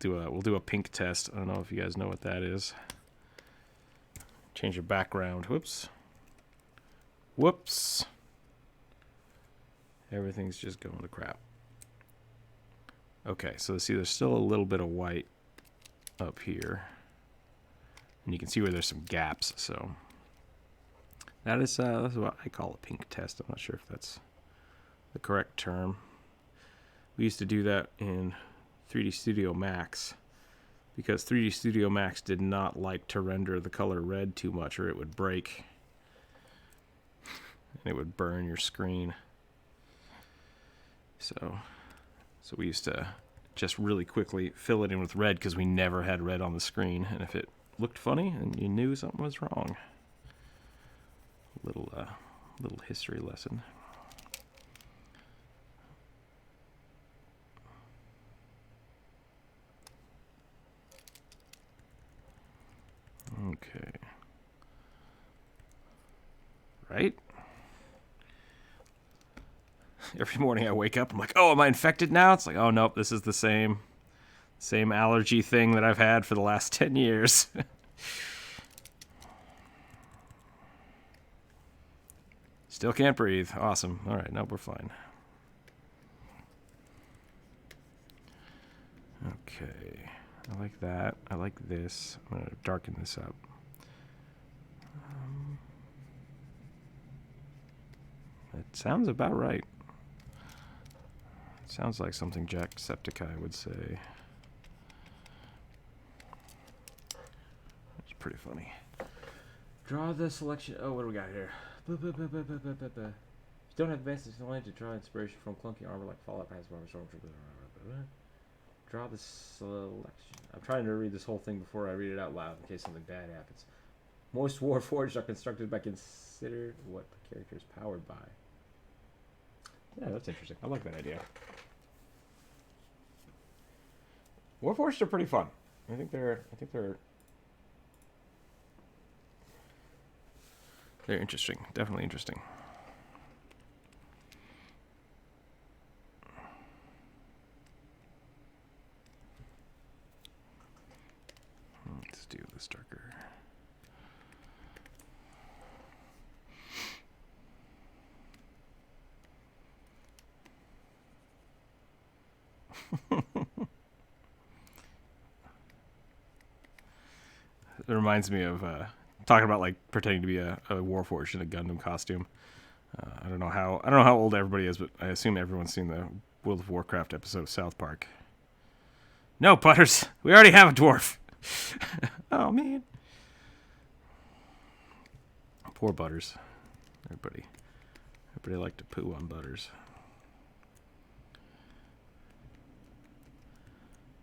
We'll do a pink test. I don't know if you guys know what that is. Change your background. Whoops. Everything's just going to crap. Okay, so see there's still a little bit of white up here. And you can see where there's some gaps, so that's what I call a pink test. I'm not sure if that's the correct term. We used to do that in 3D Studio Max because 3D Studio Max did not like to render the color red too much or it would break and it would burn your screen. So we used to just really quickly fill it in with red because we never had red on the screen, and if it looked funny and you knew something was wrong. Little history lesson. Okay. Right? Every morning I wake up, I'm like, oh, am I infected now? It's like, oh, nope, this is the same allergy thing that I've had for the last 10 years. Still can't breathe. Awesome. All right, now we're fine. Okay. I like that. I like this. I'm going to darken this up. It sounds about right. It sounds like something Jacksepticeye would say. It's pretty funny. Draw the selection. Oh, what do we got here? If you don't have advances, you only have to draw inspiration from clunky armor like Fallout, Stormtrooper. Draw the selection. I'm trying to read this whole thing before I read it out loud in case something bad happens. Most Warforged are constructed by consider what the character is powered by. Yeah, that's interesting. I like that idea. Warforged are pretty fun. I think they're interesting. Definitely interesting. Let's do this darker. reminds me of talking about like pretending to be a Warforged in a Gundam costume. I don't know how old everybody is, but I assume everyone's seen the World of Warcraft episode of South Park. No, Butters, we already have a dwarf. Oh man, poor Butters. Everybody liked to poo on Butters.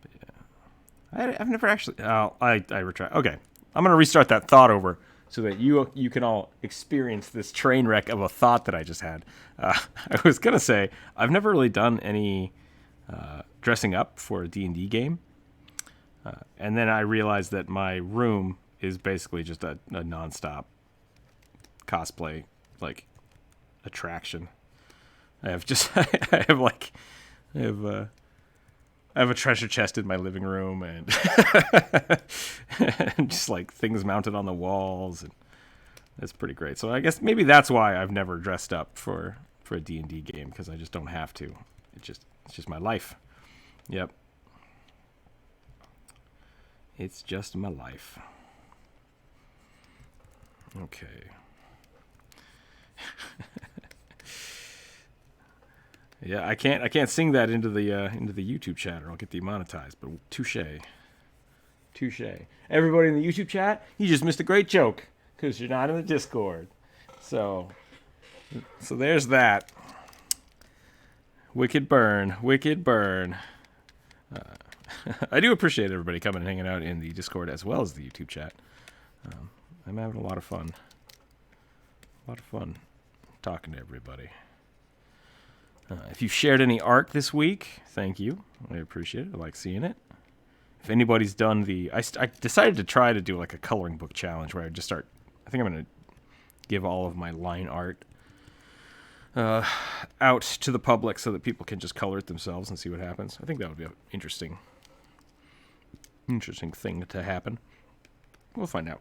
But yeah, I've never actually. Oh, I retract. Okay, I'm gonna restart that thought over so that you can all experience this train wreck of a thought that I just had. I was gonna say I've never really done any dressing up for a D&D game, and then I realized that my room is basically just a nonstop cosplay like attraction. I have a treasure chest in my living room and and just like things mounted on the walls, and it's pretty great. So I guess maybe that's why I've never dressed up for a D&D game, because I just don't have to. It's just my life. Yep. It's just my life. Okay. Yeah, I can't sing that into the YouTube chat, or I'll get demonetized. But touche. Everybody in the YouTube chat, you just missed a great joke because you're not in the Discord. So there's that. Wicked burn. I do appreciate everybody coming and hanging out in the Discord as well as the YouTube chat. I'm having a lot of fun. Talking to everybody. If you've shared any art this week, thank you. I appreciate it. I like seeing it. If anybody's done I decided to try to do like a coloring book challenge where I just start. I think I'm going to give all of my line art out to the public so that people can just color it themselves and see what happens. I think that would be an interesting thing to happen. We'll find out.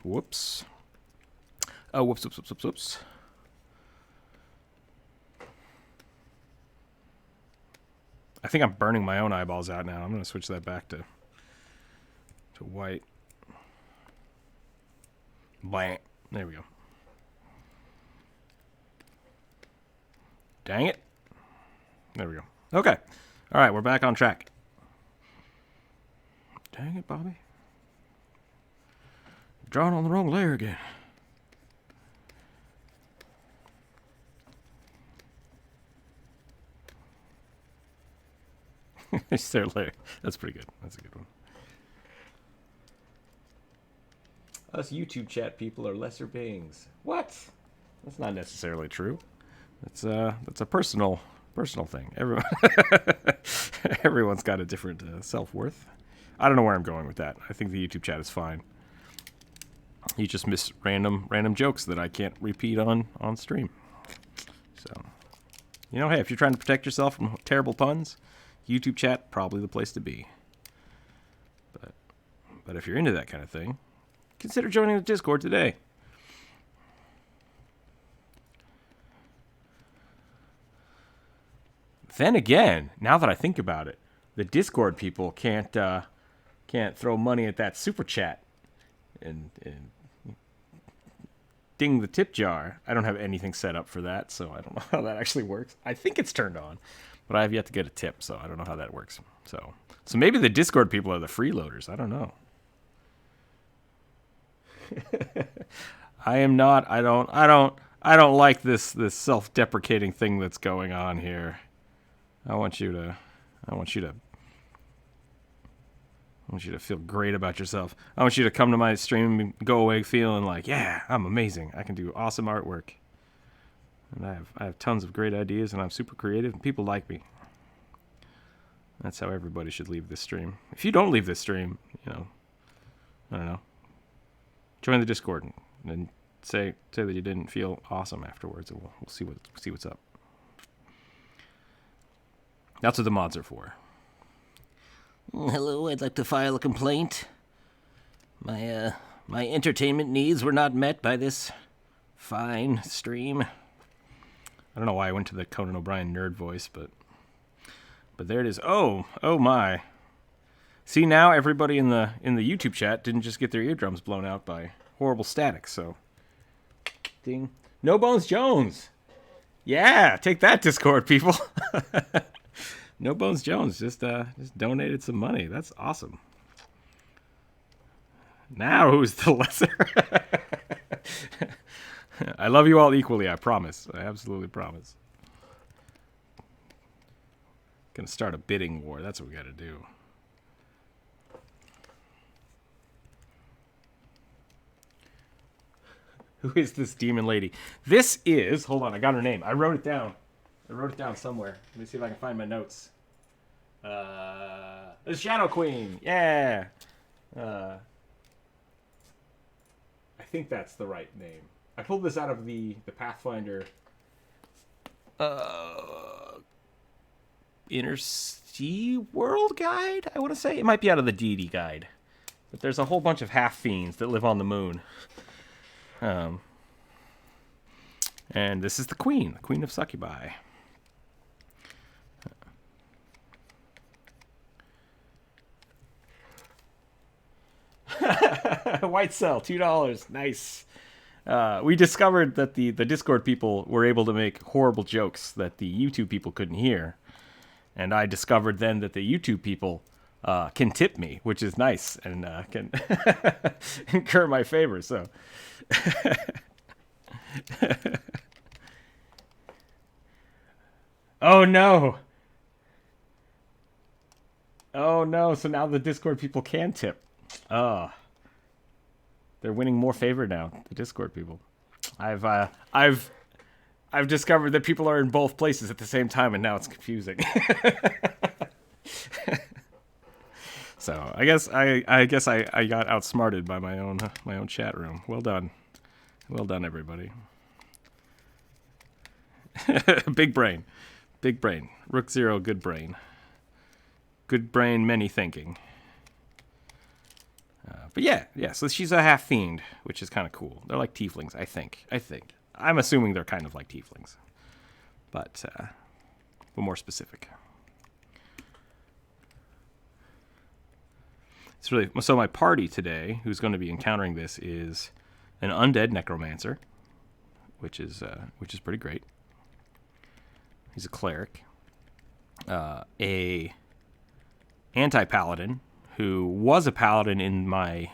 Whoops. Oh, whoops. I think I'm burning my own eyeballs out now. I'm going to switch that back to white. Blank. There we go. Dang it. There we go. Okay. All right, we're back on track. Dang it, Bobby. Drawing on the wrong layer again. It's their layer. That's pretty good. That's a good one. Us YouTube chat people are lesser beings. What? That's not necessarily true. That's a personal thing. Everyone's got a different self-worth. I don't know where I'm going with that. I think the YouTube chat is fine. You just miss random jokes that I can't repeat on stream. So, hey, if you're trying to protect yourself from terrible puns, YouTube chat, probably the place to be. But if you're into that kind of thing, consider joining the Discord today. Then again, now that I think about it, the Discord people can't throw money at that super chat and ding the tip jar. I don't have anything set up for that, so I don't know how that actually works. I think it's turned on, but I have yet to get a tip, so I don't know how that works. So maybe the Discord people are the freeloaders. I don't know. I am not. I don't like this self-deprecating thing that's going on here. I want you to feel great about yourself. I want you to come to my stream and go away feeling like, yeah, I'm amazing. I can do awesome artwork. And I have tons of great ideas, and I'm super creative, and people like me. That's how everybody should leave this stream. If you don't leave this stream, I don't know. Join the Discord and say that you didn't feel awesome afterwards, and we'll see what's up. That's what the mods are for. Hello, I'd like to file a complaint. My entertainment needs were not met by this fine stream. I don't know why I went to the Conan O'Brien nerd voice, but there it is. Oh my. See, now everybody in the YouTube chat didn't just get their eardrums blown out by horrible static. So, ding. No Bones Jones. Yeah, take that, Discord people. No Bones Jones just donated some money. That's awesome. Now who's the lesser? I love you all equally, I promise. I absolutely promise. Gonna start a bidding war. That's what we gotta do. Who is this demon lady? This is... Hold on, I got her name. I wrote it down. I wrote it down somewhere. Let me see if I can find my notes. The Shadow Queen. Yeah. I think that's the right name. I pulled this out of the Pathfinder Inner Sea World Guide, I want to say. It might be out of the D&D Guide. But there's a whole bunch of half-fiends that live on the moon. And this is the Queen of Succubi. White Cell, $2. Nice. We discovered that the Discord people were able to make horrible jokes that the YouTube people couldn't hear. And I discovered then that the YouTube people can tip me, which is nice, and can incur my favor. So, oh no! Oh no! So now the Discord people can tip. They're winning more favor now. The Discord people. I've discovered that people are in both places at the same time, and now it's confusing. So I guess I got outsmarted by my own chat room. Well done, everybody. Big brain. Rookzer0, good brain. Good brain, many thinking. But yeah. So she's a half fiend, which is kind of cool. They're like tieflings, I think. I'm assuming they're kind of like tieflings, but more specific. It's really so. My party today, who's going to be encountering this, is an undead necromancer, which is pretty great. He's a cleric, a anti-paladin who was a paladin in my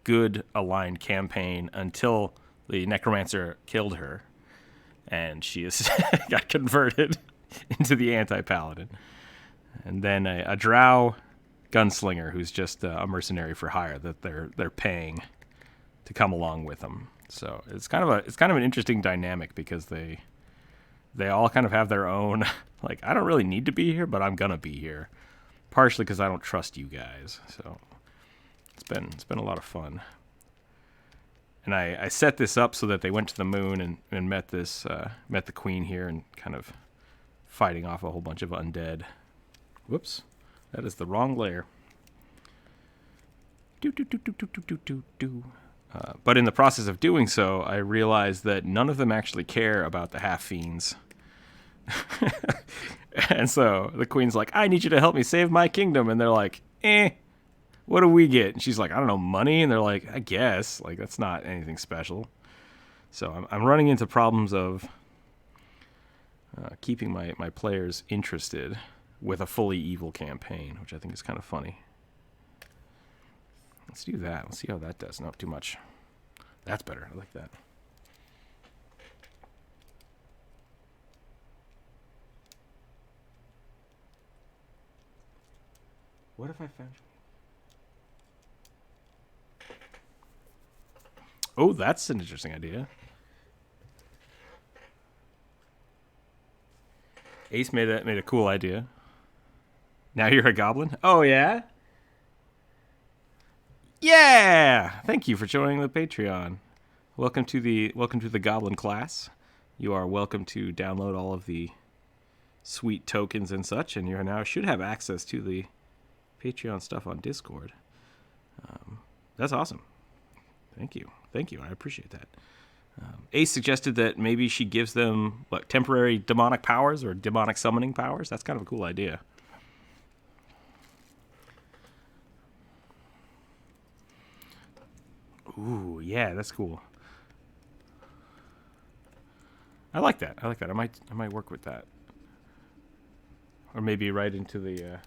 good aligned campaign until the necromancer killed her, and she is got converted into the anti-paladin. And then a drow gunslinger who's just a mercenary for hire that they're paying to come along with them. So it's kind of an interesting dynamic because they all kind of have their own, like, I don't really need to be here, but I'm gonna be here, partially because I don't trust you guys. So it's been a lot of fun. And I set this up so that they went to the moon and met the queen here and kind of fighting off a whole bunch of undead. Whoops, that is the wrong layer. But in the process of doing so, I realized that none of them actually care about the half-fiends. And so the queen's like, I need you to help me save my kingdom. And they're like, what do we get? And she's like, I don't know, money? And they're like, I guess. Like, that's not anything special. So I'm running into problems of keeping my players interested with a fully evil campaign, which I think is kind of funny. Let's do that. Let's see how that does. Not too much. That's better. I like that. What if I found you? Oh, that's an interesting idea. Ace made a cool idea. Now you're a goblin? Oh yeah? Yeah! Thank you for joining the Patreon. Welcome to the goblin class. You are welcome to download all of the sweet tokens and such, and you now should have access to the Patreon stuff on Discord. That's awesome. Thank you. I appreciate that. Ace suggested that maybe she gives them temporary demonic powers or demonic summoning powers. That's kind of a cool idea. Ooh, yeah, that's cool. I like that. I might work with that. Or maybe right into the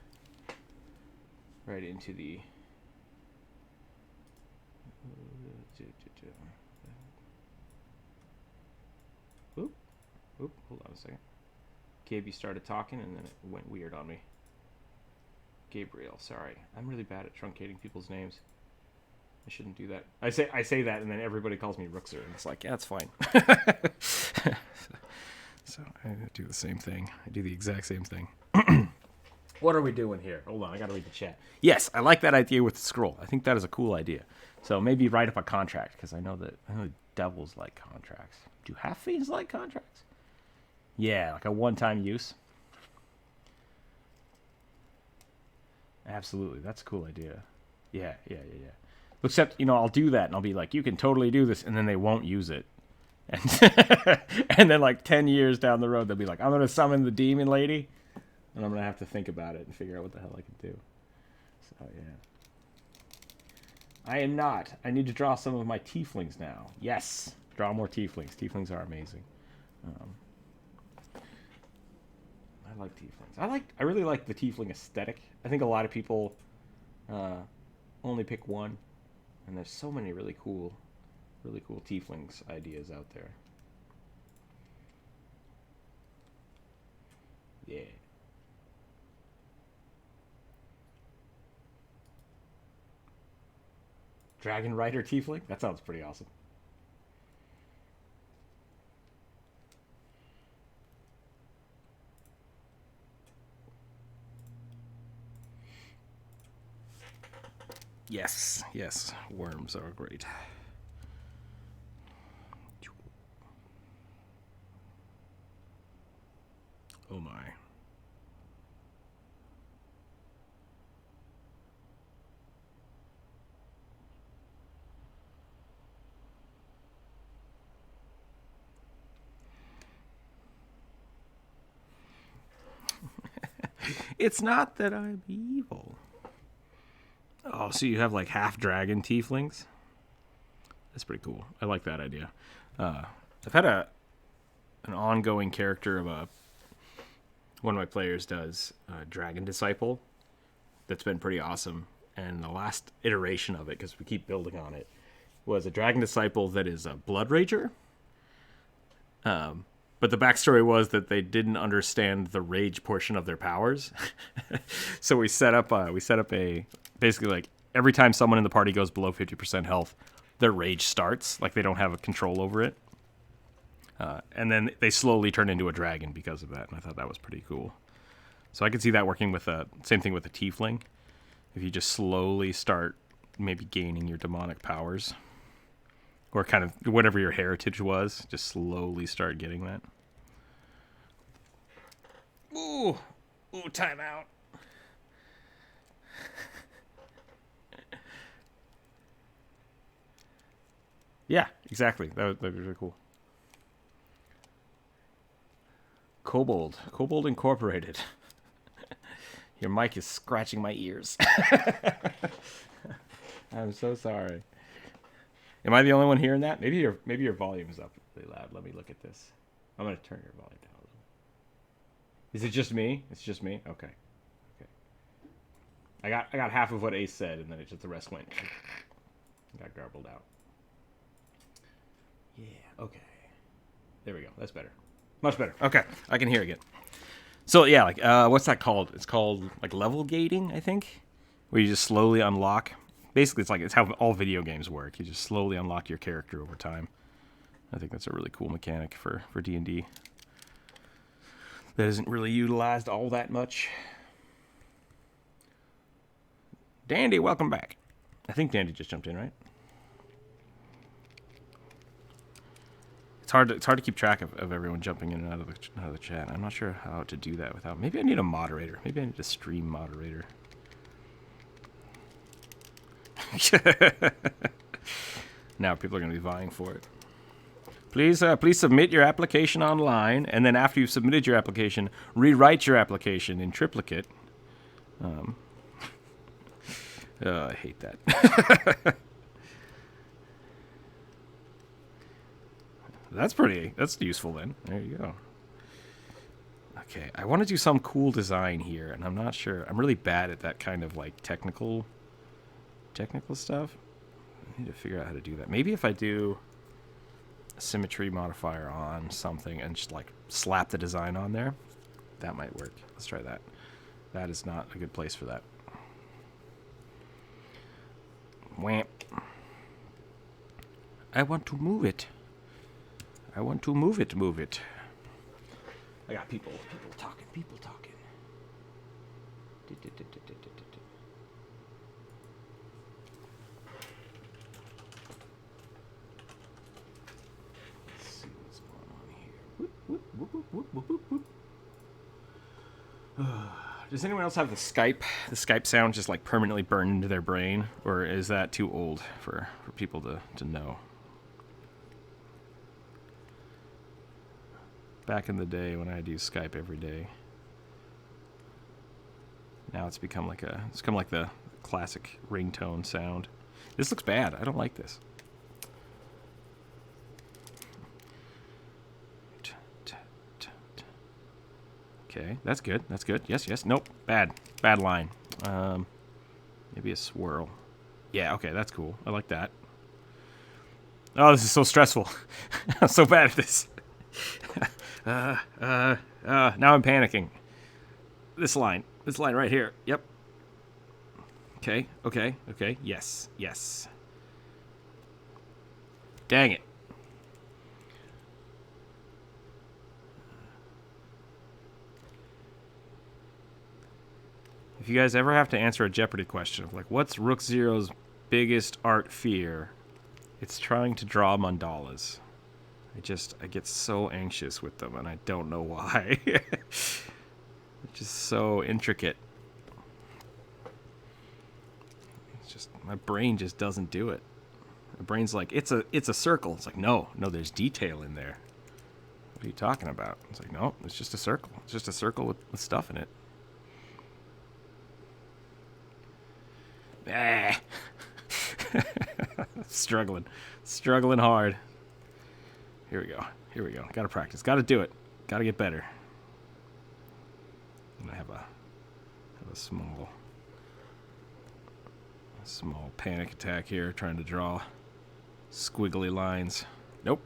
Oop, oop, hold on a second. Gabe started talking and then it went weird on me. Gabriel, sorry. I'm really bad at truncating people's names. I shouldn't do that. I say that and then everybody calls me Rookzer and it's like, yeah, it's fine. So I do the same thing. I do the exact same thing. What are we doing here? Hold on, I gotta read the chat. Yes, I like that idea with the scroll. I think that is a cool idea. So maybe write up a contract, because I know devils like contracts. Do half-fiends like contracts? Yeah, like a one-time use. Absolutely, that's a cool idea. Yeah. Except, I'll do that, and I'll be like, you can totally do this, and then they won't use it. And, and then, like, 10 years down the road, they'll be like, I'm going to summon the demon lady, and I'm going to have to think about it and figure out what the hell I can do. So, yeah. I am not. I need to draw some of my tieflings now. Yes. Draw more tieflings. Tieflings are amazing. I like tieflings. I really like the tiefling aesthetic. I think a lot of people only pick one, and there's so many really cool tieflings ideas out there. Yeah. Dragon Rider tiefling? That sounds pretty awesome. Yes, worms are great. Oh my. It's not that I'm evil. Oh, so you have like half dragon tieflings? That's pretty cool. I like that idea. I've had an ongoing character of one of my players does a dragon disciple that's been pretty awesome. And the last iteration of it, because we keep building on it, was a dragon disciple that is a blood rager. But the backstory was that they didn't understand the rage portion of their powers. So we set up a basically like every time someone in the party goes below 50% health, their rage starts. Like they don't have a control over it. And then they slowly turn into a dragon because of that. And I thought that was pretty cool. So I could see that working with same thing with a tiefling. If you just slowly start maybe gaining your demonic powers. Or kind of whatever your heritage was, just slowly start getting that. Ooh, time out. Yeah, exactly. That was really cool. Kobold Incorporated. Your mic is scratching my ears. I'm so sorry. Am I the only one hearing that? Maybe your volume is up really loud. Let me look at this. I'm gonna turn your volume down a little. Is it just me? It's just me. Okay. I got half of what Ace said, and then the rest got garbled out. Yeah. Okay. There we go. That's better. Much better. Okay, I can hear again. So yeah, like what's that called? It's called like level gating, I think, where you just slowly unlock. Basically, it's how all video games work. You just slowly unlock your character over time. I think that's a really cool mechanic for D&D. That isn't really utilized all that much. Dandy, welcome back. I think Dandy just jumped in, right? It's hard to keep track of everyone jumping in and out of the chat. I'm not sure how to do that without. Maybe I need a moderator. Maybe I need a stream moderator. Now people are going to be vying for it. Please submit your application online, and then after you've submitted your application, rewrite your application in triplicate. I hate that. That's useful then. There you go. Okay, I want to do some cool design here, and I'm not sure. I'm really bad at that kind of like technical stuff. I need to figure out how to do that. Maybe if I do a symmetry modifier on something and just like slap the design on there, that might work. Let's try that. That is not a good place for that. Wham. I want to move it. I want to move it. I got people talking. Let's see what's going on here. Whoop. Does anyone else have the Skype sound just like permanently burned into their brain, or is that too old for people to know? Back in the day when I'd use Skype every day. Now it's become like the classic ringtone sound. This looks bad. I don't like this. Okay, that's good. Yes. Nope. Bad line. Maybe a swirl. Yeah, okay, that's cool. I like that. Oh, this is so stressful. I'm so bad at this. Now I'm panicking. This line right here. Yep. Okay. Yes. Dang it. If you guys ever have to answer a Jeopardy question of like, what's Rookzer0's biggest art fear? It's trying to draw mandalas. I get so anxious with them, and I don't know why. It's just so intricate. It's just my brain just doesn't do it. My brain's like, it's a circle. It's like, no, there's detail in there. What are you talking about? It's like, no, it's just a circle. It's just a circle with stuff in it. Struggling hard. Here we go. Gotta practice. Gotta do it. Gotta get better. I have a small panic attack here, trying to draw squiggly lines. Nope.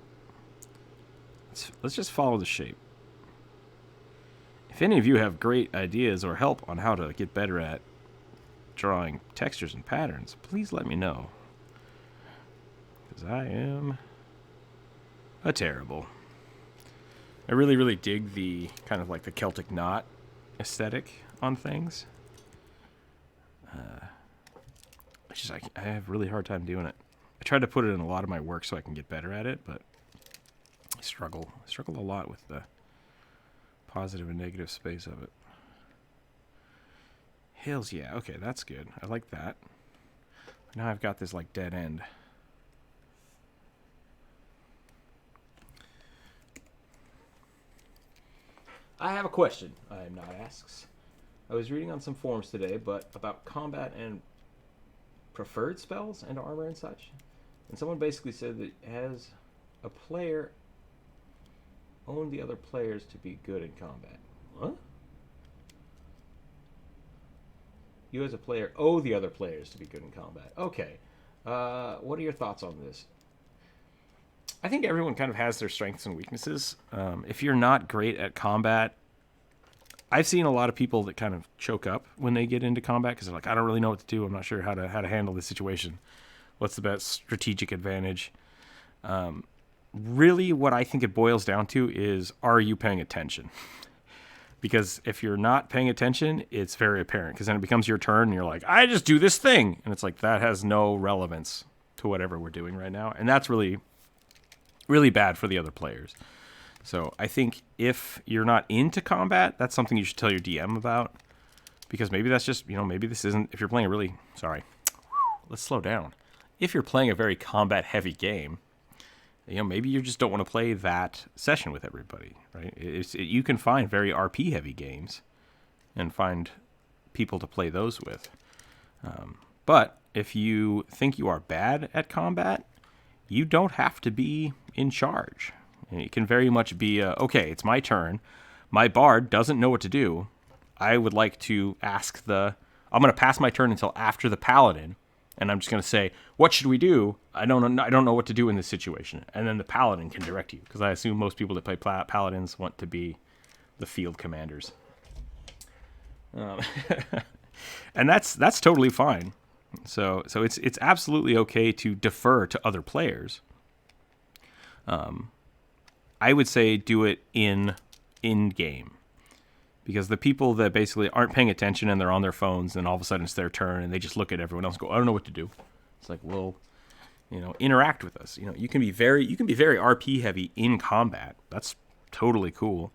Let's just follow the shape. If any of you have great ideas or help on how to get better at drawing textures and patterns, please let me know. Because I am terrible. I really dig the kind of like the Celtic knot aesthetic on things. I have a really hard time doing it. I tried to put it in a lot of my work so I can get better at it, but I struggle a lot with the positive and negative space of it. Hills, yeah, okay, that's good. I like that. Now I've got this like dead end. I have a question. I am not asks. I was reading on some forums today, but about combat and preferred spells and armor and such. And someone basically said that as a player, own the other players to be good in combat. What? You as a player owe the other players to be good in combat. Okay. What are your thoughts on this? I think everyone kind of has their strengths and weaknesses. If you're not great at combat, I've seen a lot of people that kind of choke up when they get into combat because they're like, I don't really know what to do. I'm not sure how to handle this situation. What's the best strategic advantage? Really, what I think it boils down to is, are you paying attention? Because if you're not paying attention, it's very apparent. Because then it becomes your turn, and you're like, I just do this thing. And it's like, that has no relevance to whatever we're doing right now. And that's really, really bad for the other players. So I think if you're not into combat, that's something you should tell your DM about. Because maybe that's just, maybe this isn't, if you're playing let's slow down. If you're playing a very combat-heavy game, maybe you just don't want to play that session with everybody, right? You can find very RP-heavy games and find people to play those with. But if you think you are bad at combat, you don't have to be in charge. And it can very much be, okay, it's my turn. My bard doesn't know what to do. I would like to ask I'm going to pass my turn until after the paladin, and I'm just going to say, what should we do? I don't know what to do in this situation. And then the paladin can direct you, because I assume most people that play paladins want to be the field commanders. And that's totally fine. So it's absolutely okay to defer to other players. I would say do it in game, because the people that basically aren't paying attention and they're on their phones, and all of a sudden it's their turn and they just look at everyone else and go, I don't know what to do. It's like, well, interact with us. You can be very RP heavy in combat. That's totally cool.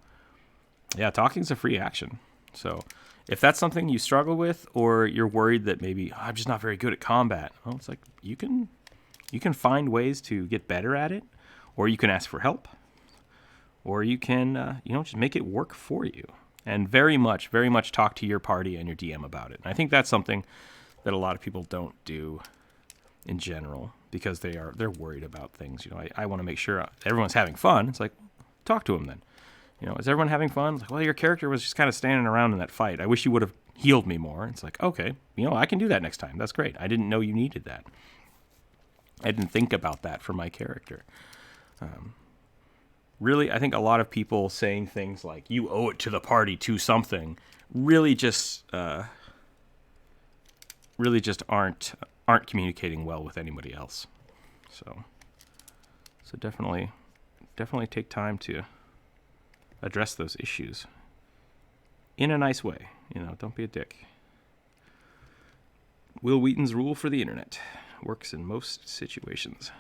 Yeah, talking's a free action. So if that's something you struggle with, or you're worried that maybe I'm just not very good at combat, well, it's like you can find ways to get better at it, or you can ask for help, or you can just make it work for you. And very much talk to your party and your DM about it. And I think that's something that a lot of people don't do in general, because they're worried about things. I want to make sure everyone's having fun. It's like, talk to them then. Is everyone having fun? It's like, well, your character was just kind of standing around in that fight. I wish you would have healed me more. It's like, okay, I can do that next time. That's great. I didn't know you needed that. I didn't think about that for my character. Really, I think a lot of people saying things like, you owe it to the party to something, really just aren't communicating well with anybody else. So definitely take time to address those issues in a nice way. Don't be a dick. Will Wheaton's rule for the internet works in most situations.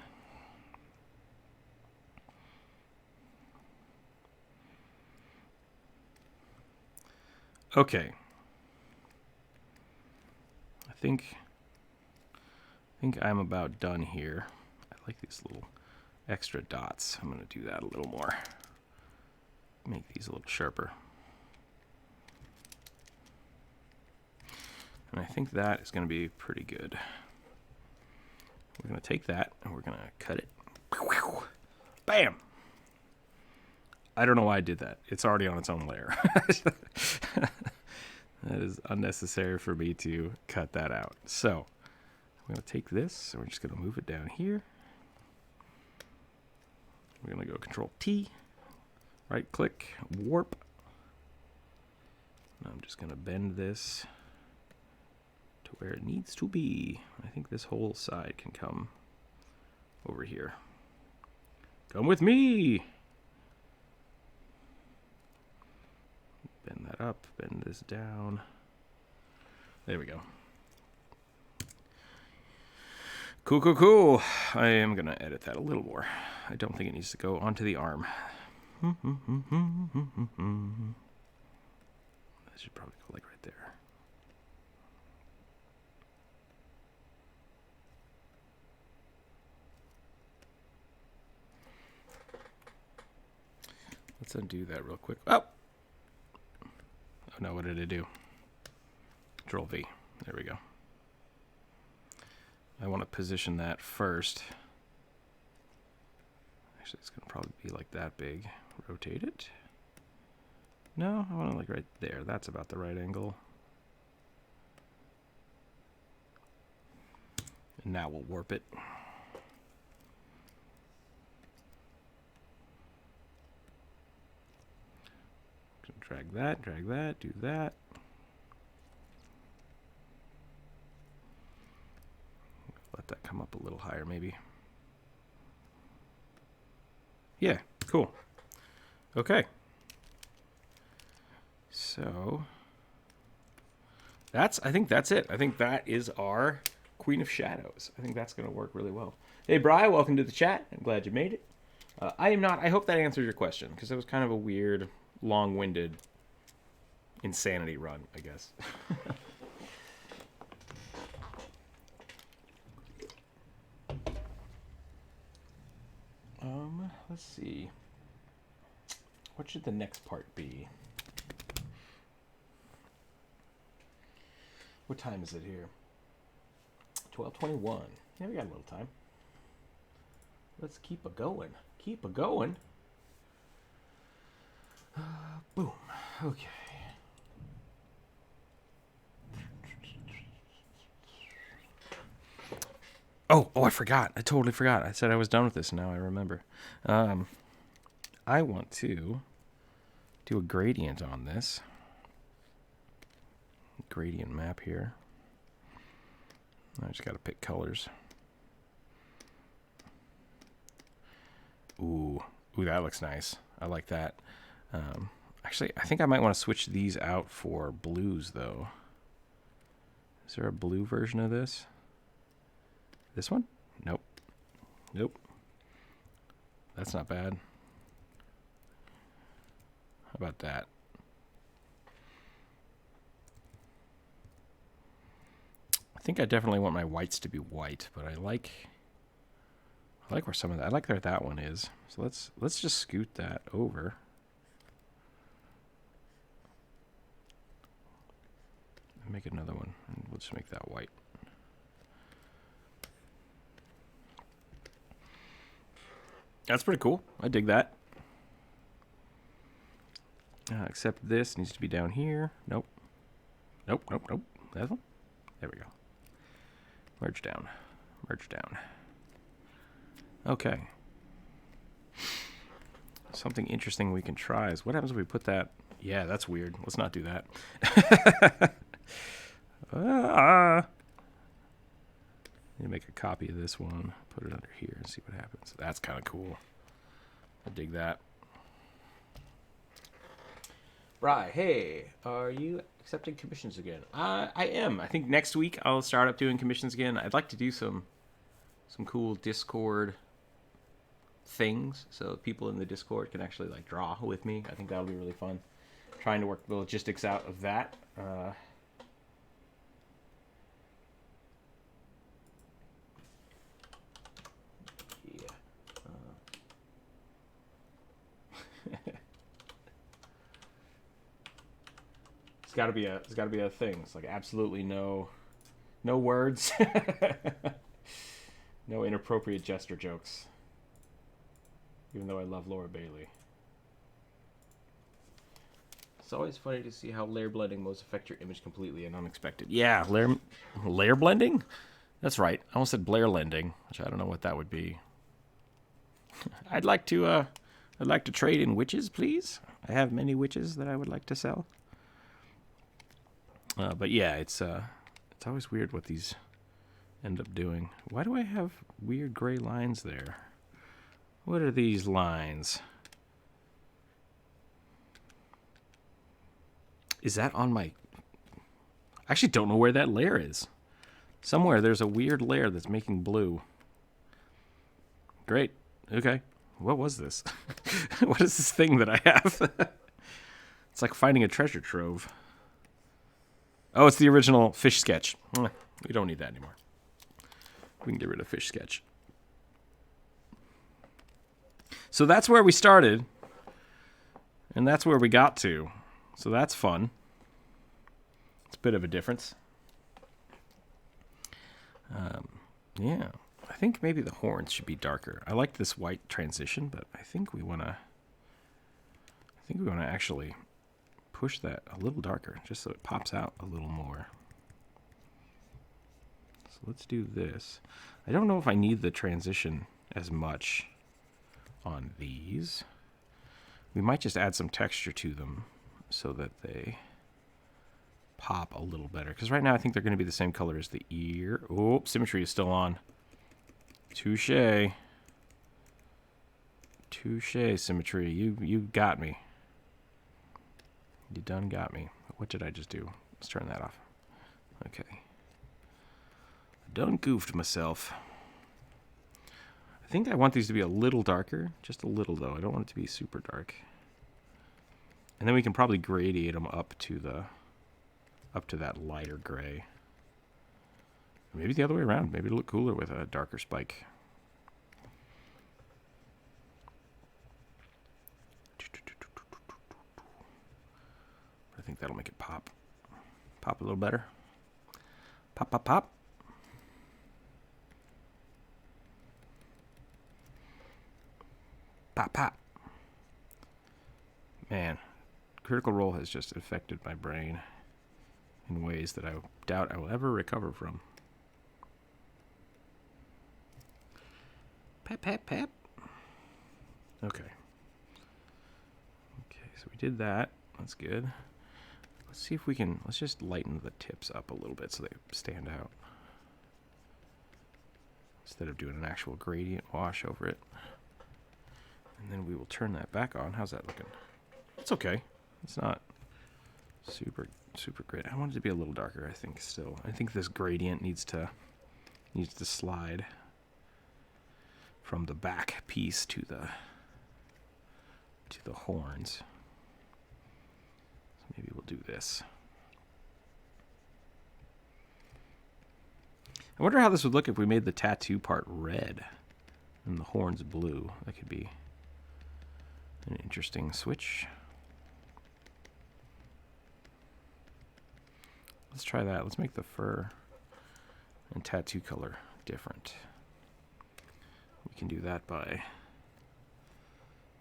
Okay. I think I'm about done here. I like these little extra dots. I'm going to do that a little more. Make these a little sharper. And I think that is going to be pretty good. We're going to take that and we're going to cut it. Bam! I don't know why I did that. It's already on its own layer. That is unnecessary for me to cut that out. So I'm going to take this and we're just going to move it down here. We're going to go Control T, right click, warp. And I'm just going to bend this to where it needs to be. I think this whole side can come over here. Come with me! Bend that up, bend this down. There we go. Cool. I am going to edit that a little more. I don't think it needs to go onto the arm. That should probably go like right there. Let's undo that real quick. Oh no, what did I do? Control V. There we go. I want to position that first. Actually, it's going to probably be like that big. Rotate it. No, I want it like right there. That's about the right angle. And now we'll warp it. Drag that, do that. Let that come up a little higher, maybe. Yeah, cool. Okay. So I think that's it. I think that is our Queen of Shadows. I think that's going to work really well. Hey, Bri, welcome to the chat. I'm glad you made it. I am not. I hope that answers your question, because it was kind of a weird, long-winded insanity run, I guess. Let's see. What should the next part be? What time is it here? 12:21. Yeah, we got a little time. Let's keep a going. Keep a going. Boom. Okay. Oh, I forgot. I totally forgot. I said I was done with this, and now I remember. I want to do a gradient on this. Gradient map here. I just got to pick colors. Ooh, that looks nice. I like that. Actually, I think I might want to switch these out for blues, though. Is there a blue version of this? This one? Nope. Nope. That's not bad. How about that? I think I definitely want my whites to be white, but I like where some of that. I like where that one is. So let's just scoot that over. And make another one, and we'll just make that white. That's pretty cool. I dig that. Except this needs to be down here. Nope. Nope, nope, nope. That one? There we go. Merge down. Merge down. Okay. Something interesting we can try is what happens if we put that... Yeah, that's weird. Let's not do that. Need to make a copy of this one. Put it under here and see what happens. That's kind of cool. I dig that. Right. Hey, are you accepting commissions again? I am. I think next week I'll start up doing commissions again. I'd like to do some cool Discord things so people in the Discord can actually like draw with me. I think that'll be really fun. Trying to work the logistics out of that. It's got to be a thing. It's like absolutely no words, no inappropriate gesture jokes. Even though I love Laura Bailey, it's always funny to see how layer blending modes affect your image completely and unexpected. Yeah, layer blending. That's right. I almost said Blair lending, which I don't know what that would be. I'd like to trade in witches, please. I have many witches that I would like to sell. But yeah, it's always weird what these end up doing. Why do I have weird gray lines there? What are these lines? Is that on my... I actually don't know where that layer is. Somewhere there's a weird layer that's making blue. Great. Okay. What was this? What is this thing that I have? It's like finding a treasure trove. Oh, it's the original fish sketch. We don't need that anymore. We can get rid of fish sketch. So that's where we started. And that's where we got to. So that's fun. It's a bit of a difference. Yeah. I think maybe the horns should be darker. I like this white transition, but I think we want to actually push that a little darker just so it pops out a little more. So let's do this. I don't know if I need the transition as much on these. We might just add some texture to them so that they pop a little better. Because right now I think they're going to be the same color as the ear. Oh, symmetry is still on. Touche. Touche, symmetry. You got me. You done got me. What did I just do? Let's turn that off. Okay. I done goofed myself. I think I want these to be a little darker. Just a little, though. I don't want it to be super dark. And then we can probably gradiate them up to that lighter gray. Maybe the other way around. Maybe it'll look cooler with a darker spike. I think that'll make it pop. Pop a little better. Pop, pop, pop. Pop, pop. Man, Critical Role has just affected my brain in ways that I doubt I will ever recover from. Pap, pap, pap. Okay. Okay, so we did that. That's good. Let's see if we can, let's just lighten the tips up a little bit so they stand out. Instead of doing an actual gradient wash over it. And then we will turn that back on. How's that looking? It's okay. It's not super great. I want it to be a little darker, I think, still. I think this gradient needs to slide from the back piece to the horns. So maybe we'll do this. I wonder how this would look if we made the tattoo part red and the horns blue. That could be an interesting switch. Let's try that. Let's make the fur and tattoo color different. We can do that by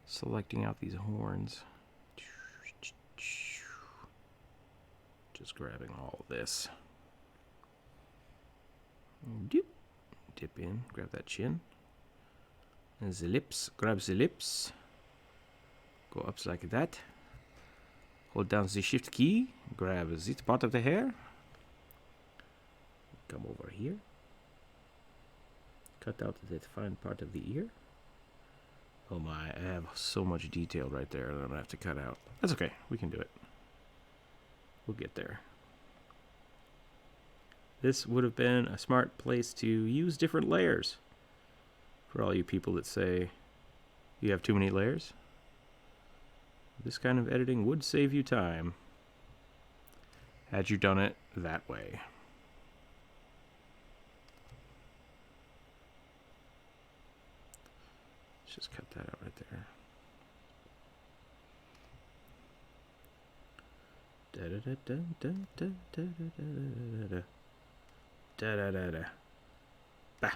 selecting out these horns. Just grabbing all of this. Dip in, grab that chin. And the lips, grab the lips. Go up like that. Hold down the shift key. Grab this part of the hair. Come over here. Cut out that fine part of the ear. Oh my, I have so much detail right there that I'm going to have to cut out. That's okay, we can do it. We'll get there. This would have been a smart place to use different layers. For all you people that say you have too many layers. This kind of editing would save you time. Had you done it that way. Let's just cut that out right there. Da da da da da da da da da. Da da da da. Bah.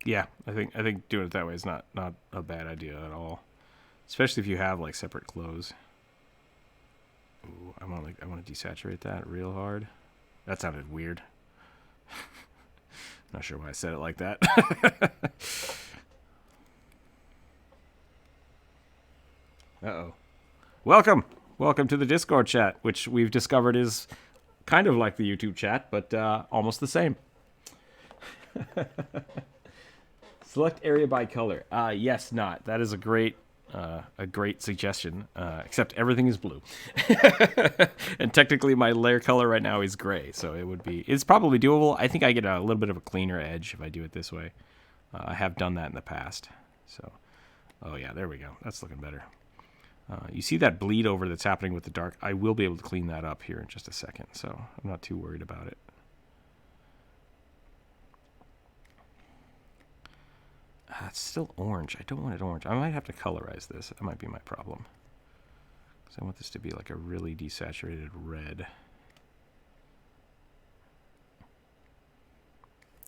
Yeah, I think doing it that way is not a bad idea at all, especially if you have like separate clothes. Ooh, I want to desaturate that real hard. That sounded weird. Not sure why I said it like that. Uh-oh. Welcome to the Discord chat, which we've discovered is kind of like the YouTube chat, but almost the same. Select area by color. Yes, not. That is a great suggestion. Except everything is blue, and technically my layer color right now is gray, so it's probably doable. I think I get a little bit of a cleaner edge if I do it this way. I have done that in the past. So, oh yeah, there we go. That's looking better. You see that bleed over that's happening with the dark? I will be able to clean that up here in just a second, so I'm not too worried about it. It's still orange. I don't want it orange. I might have to colorize this. That might be my problem. Because I want this to be like a really desaturated red.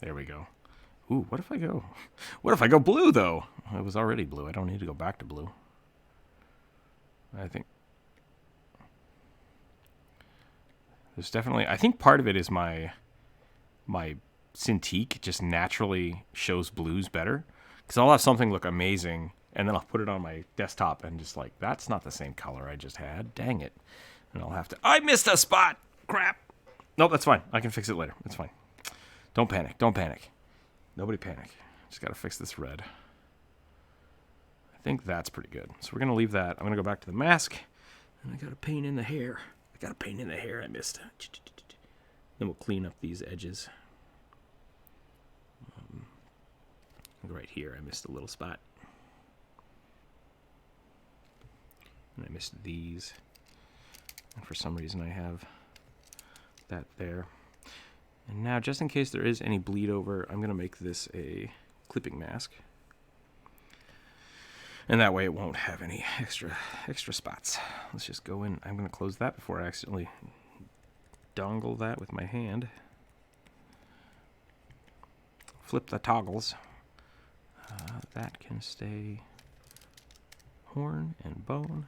There we go. Ooh, what if I go blue, though? It was already blue. I don't need to go back to blue. I think there's definitely... I think part of it is my Cintiq just naturally shows blues better. Because I'll have something look amazing, and then I'll put it on my desktop and just like, that's not the same color I just had. Dang it. And I'll have to... I missed a spot! Crap! Nope, that's fine. I can fix it later. It's fine. Don't panic. Don't panic. Nobody panic. Just got to fix this red. I think that's pretty good. So we're going to leave that. I'm going to go back to the mask. And I got to paint in the hair. I missed. Then we'll clean up these edges. Right here, I missed a little spot. And I missed these. And for some reason, I have that there. And now, just in case there is any bleed over, I'm going to make this a clipping mask. And that way it won't have any extra spots. Let's just go in. I'm going to close that before I accidentally dongle that with my hand. Flip the toggles. That can stay horn and bone.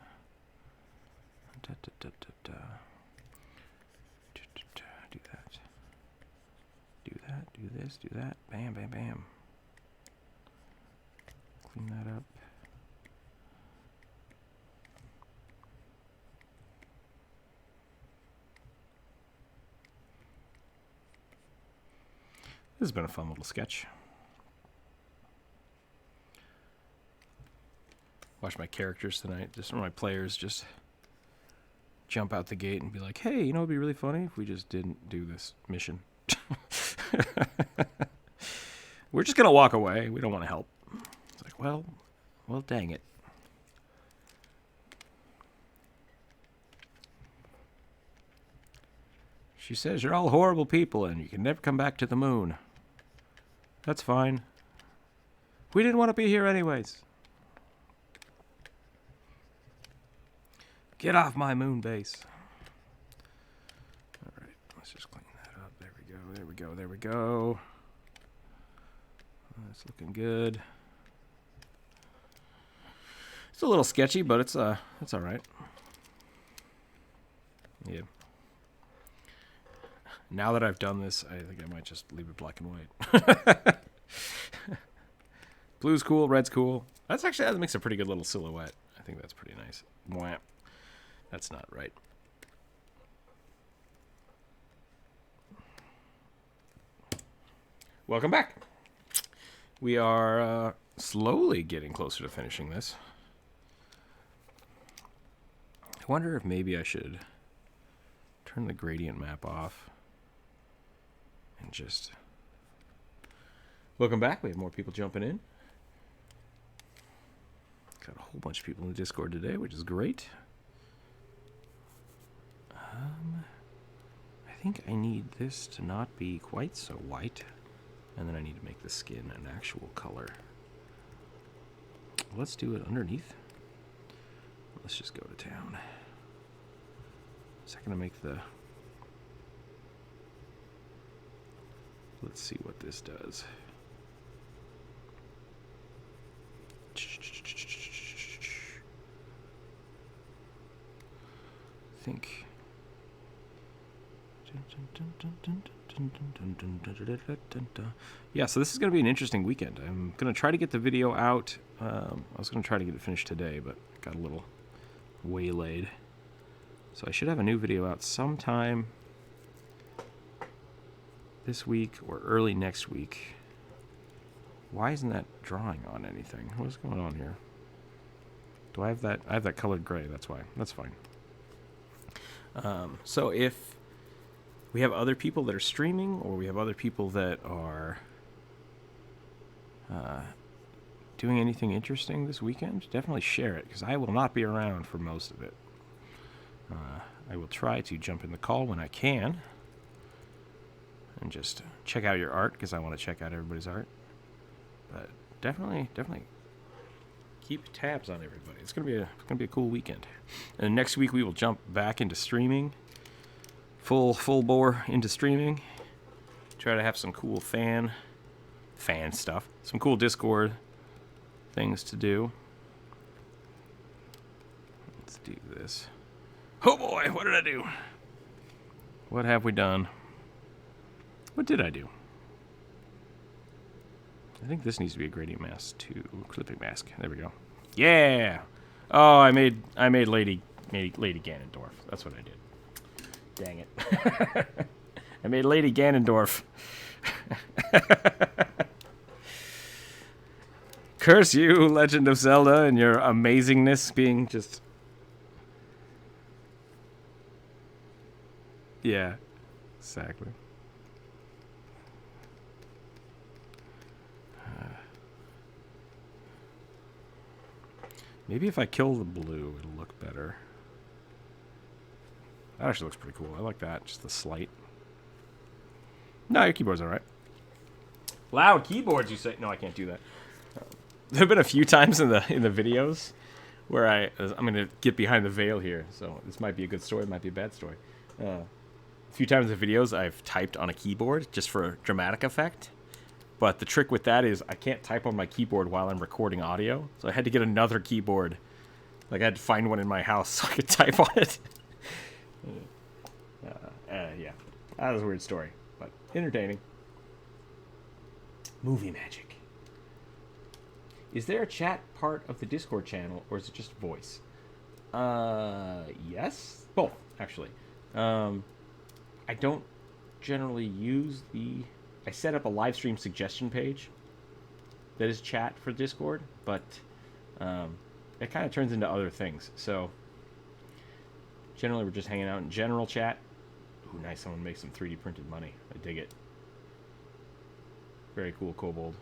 Do that. Do that. Do this. Do that. Bam, bam, bam. Clean that up. This has been a fun little sketch. Watch my characters tonight. Just my players just jump out the gate and be like, hey, you know, it'd be really funny if we just didn't do this mission. We're just going to walk away. We don't want to help. It's like, well, dang it. She says you're all horrible people and you can never come back to the moon. That's fine. We didn't want to be here anyways. Get off my moon base. All right, let's just clean that up. There we go, there we go, there we go. That's looking good. It's a little sketchy, but it's all right. Yeah. Now that I've done this, I think I might just leave it black and white. Blue's cool, red's cool. That makes a pretty good little silhouette. I think that's pretty nice. Mwah. That's not right. Welcome back. We are slowly getting closer to finishing this. I wonder if maybe I should turn the gradient map off and just... Welcome back. We have more people jumping in. Got a whole bunch of people in the Discord today, which is great. I think I need this to not be quite so white. And then I need to make the skin an actual color. Let's do it underneath. Let's just go to town. Is that going to make the... Let's see what this does. I think... Yeah, so this is going to be an interesting weekend. I'm going to try to get the video out. I was going to try to get it finished today, but got a little waylaid. So I should have a new video out sometime this week or early next week. Why isn't that drawing on anything? What's going on here? Do I have that? I have that colored gray. That's why. That's fine. So if we have other people that are streaming, or we have other people that are doing anything interesting this weekend, definitely share it, because I will not be around for most of it. I will try to jump in the call when I can and just check out your art, because I want to check out everybody's art. But definitely keep tabs on everybody. It's gonna be a cool weekend. And next week we will jump back into streaming. Full bore into streaming. Try to have some cool fan stuff. Some cool Discord things to do. Let's do this. Oh boy, what did I do? What have we done? What did I do? I think this needs to be a gradient mask too. Clipping mask. There we go. Yeah. Oh, I made Lady Ganondorf. That's what I did. Dang it. I made Lady Ganondorf. Curse you, Legend of Zelda, and your amazingness being just... Yeah, exactly. Maybe if I kill the blue, it'll look better. That actually looks pretty cool. I like that. Just the slight. No, your keyboard's alright. Loud keyboards, you say? No, I can't do that. there have been a few times in the videos where I'm gonna get behind the veil here, so this might be a good story, it might be a bad story. A few times in the videos I've typed on a keyboard just for dramatic effect, but the trick with that is I can't type on my keyboard while I'm recording audio, so I had to get another keyboard. Like, I had to find one in my house so I could type on it. Yeah, that was a weird story, but entertaining. Movie magic. Is there a chat part of the Discord channel, or is it just voice? Yes, both actually. I don't generally use I set up a live stream suggestion page that is chat for Discord, but it kind of turns into other things. So generally, we're just hanging out in general chat. Ooh, nice! Someone makes some 3D printed money. I dig it. Very cool, kobold.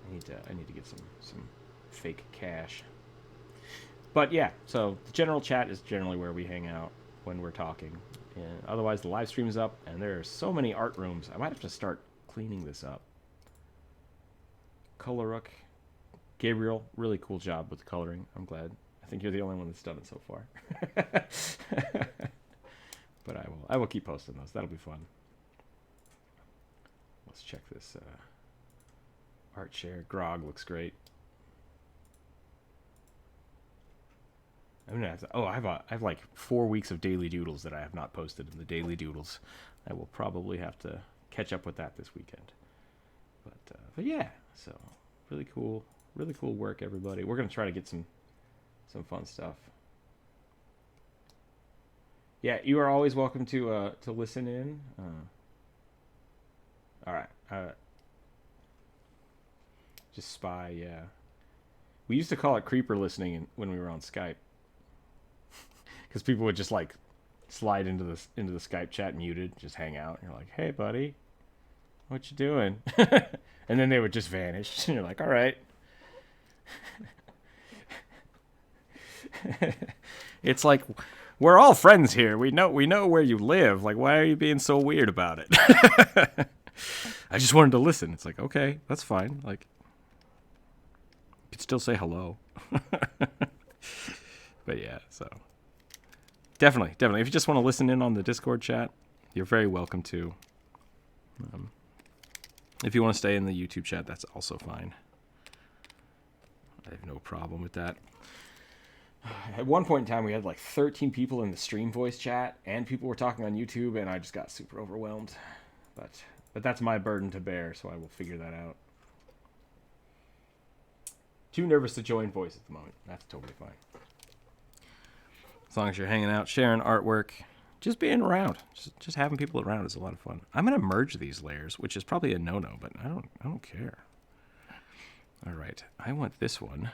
I need to get some fake cash. But yeah, so the general chat is generally where we hang out when we're talking. And otherwise, the live stream's up, and there are so many art rooms. I might have to start cleaning this up. Colorook, Gabriel, really cool job with the coloring. I'm glad. I think you're the only one that's done it so far. But I will keep posting those. That'll be fun. Let's check this art share. Grog looks great. I'm gonna have to, I have like 4 weeks of daily doodles that I have not posted in the daily doodles. I will probably have to catch up with that this weekend. But yeah, so really cool work, everybody. We're gonna try to get some fun stuff. Yeah, you are always welcome to listen in. All right, just spy. Yeah, we used to call it creeper listening when we were on Skype, because people would just like slide into the Skype chat muted, just hang out. And you're like, hey, buddy, what you doing? And then they would just vanish. And you're like, all right. It's like, we're all friends here. We know where you live. Like, why are you being so weird about it? I just wanted to listen. It's like, okay, that's fine. Like, you could still say hello. But yeah, so definitely. If you just want to listen in on the Discord chat, you're very welcome to. If you want to stay in the YouTube chat, that's also fine. I have no problem with that. At one point in time, we had like 13 people in the stream voice chat, and people were talking on YouTube, and I just got super overwhelmed. But that's my burden to bear, so I will figure that out. Too nervous to join voice at the moment. That's totally fine. As long as you're hanging out, sharing artwork, just being around, just having people around is a lot of fun. I'm gonna merge these layers, which is probably a no-no, but I don't care. All right, I want this one.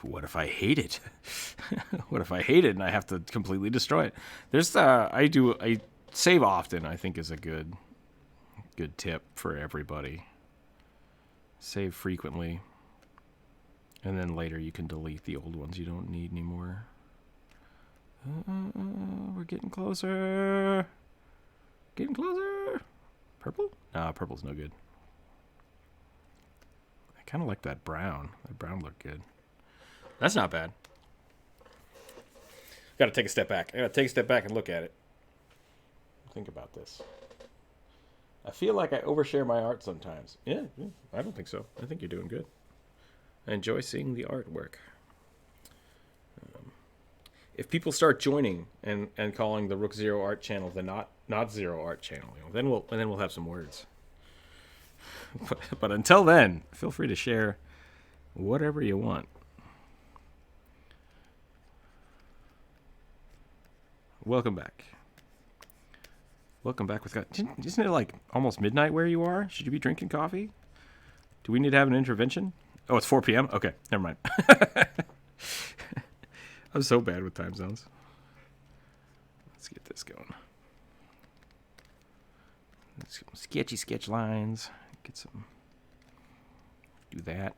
What if I hate it? What if I hate it and I have to completely destroy it? There's I save often, I think, is a good tip for everybody. Save frequently, and then later you can delete the old ones you don't need anymore. We're getting closer. Getting closer. Purple? Nah, purple's no good. I kind of like that brown. That brown looked good. That's not bad. Got to take a step back. I got to take a step back and look at it. Think about this. I feel like I overshare my art sometimes. Yeah, I don't think so. I think you're doing good. I enjoy seeing the artwork. If people start joining and calling the Rookzer0 Art channel the not Zero Art channel, then we'll have some words. But until then, feel free to share whatever you want. Welcome back. Welcome back with God. Isn't it like almost midnight where you are? Should you be drinking coffee? Do we need to have an intervention? Oh, it's 4 p.m.? Okay, never mind. I'm so bad with time zones. Let's get this going. Some sketch lines. Get some. Do that.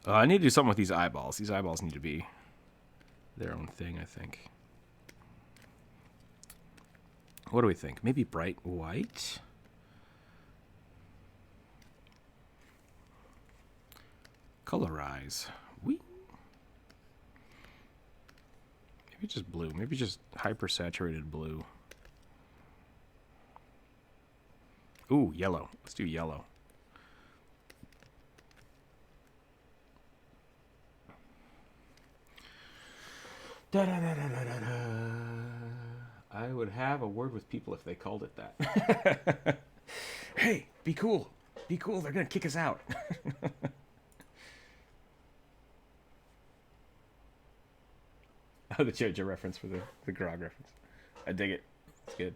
I need to do something with these eyeballs. These eyeballs need to be their own thing, I think. What do we think? Maybe bright white? Colorize. Maybe just blue. Maybe just hyper-saturated blue. Ooh, yellow. Let's do yellow. Da, da, da, da, da, da, da. I would have a word with people if they called it that. Hey, be cool. Be cool. They're going to kick us out. Oh, the JoJo reference for the Grog reference. I dig it. It's good.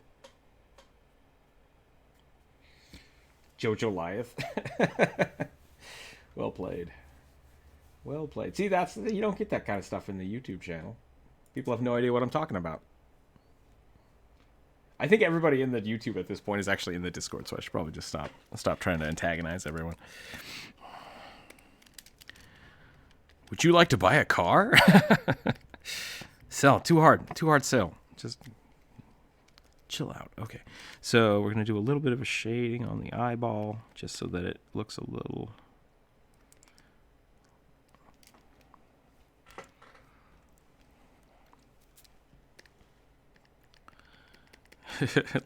JoJo Liath. Well played. Well played. See, you don't get that kind of stuff in the YouTube channel. People have no idea what I'm talking about. I think everybody in the YouTube at this point is actually in the Discord, so I should probably just stop trying to antagonize everyone. Would you like to buy a car? Sell. Too hard sell. Just chill out. Okay. So we're going to do a little bit of a shading on the eyeball just so that it looks a little...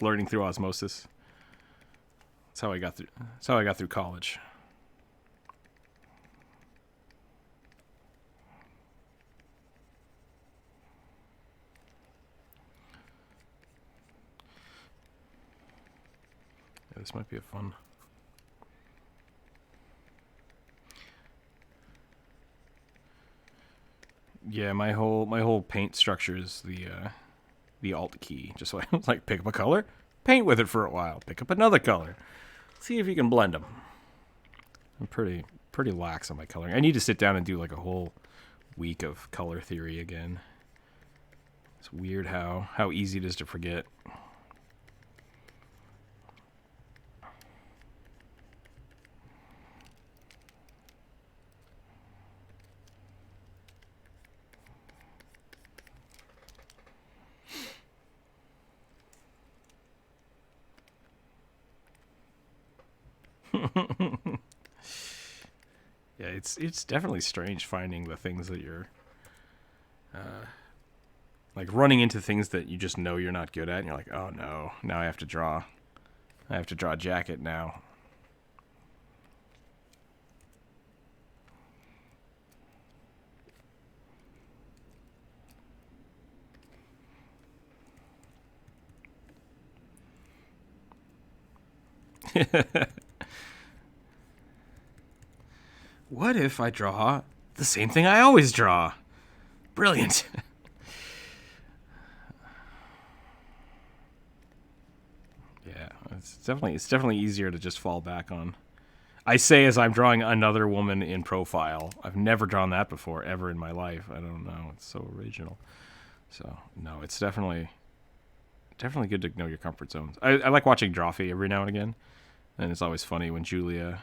Learning through osmosis. That's how I got through college. Yeah, this might be a fun. Yeah, my whole paint structure is the Alt key. Just so I like pick up a color, paint with it for a while, pick up another color, see if you can blend them. I'm pretty lax on my coloring. I need to sit down and do like a whole week of color theory again. It's weird how easy it is to forget. Yeah, it's definitely strange finding the things that you're like running into things that you just know you're not good at, and you're like, oh no, now I have to draw a jacket now. What if I draw the same thing I always draw? Brilliant. Yeah, it's definitely easier to just fall back on. I say as I'm drawing another woman in profile. I've never drawn that before, ever in my life. I don't know. It's so original. So, no, it's definitely good to know your comfort zones. I like watching Drawfee every now and again. And it's always funny when Julia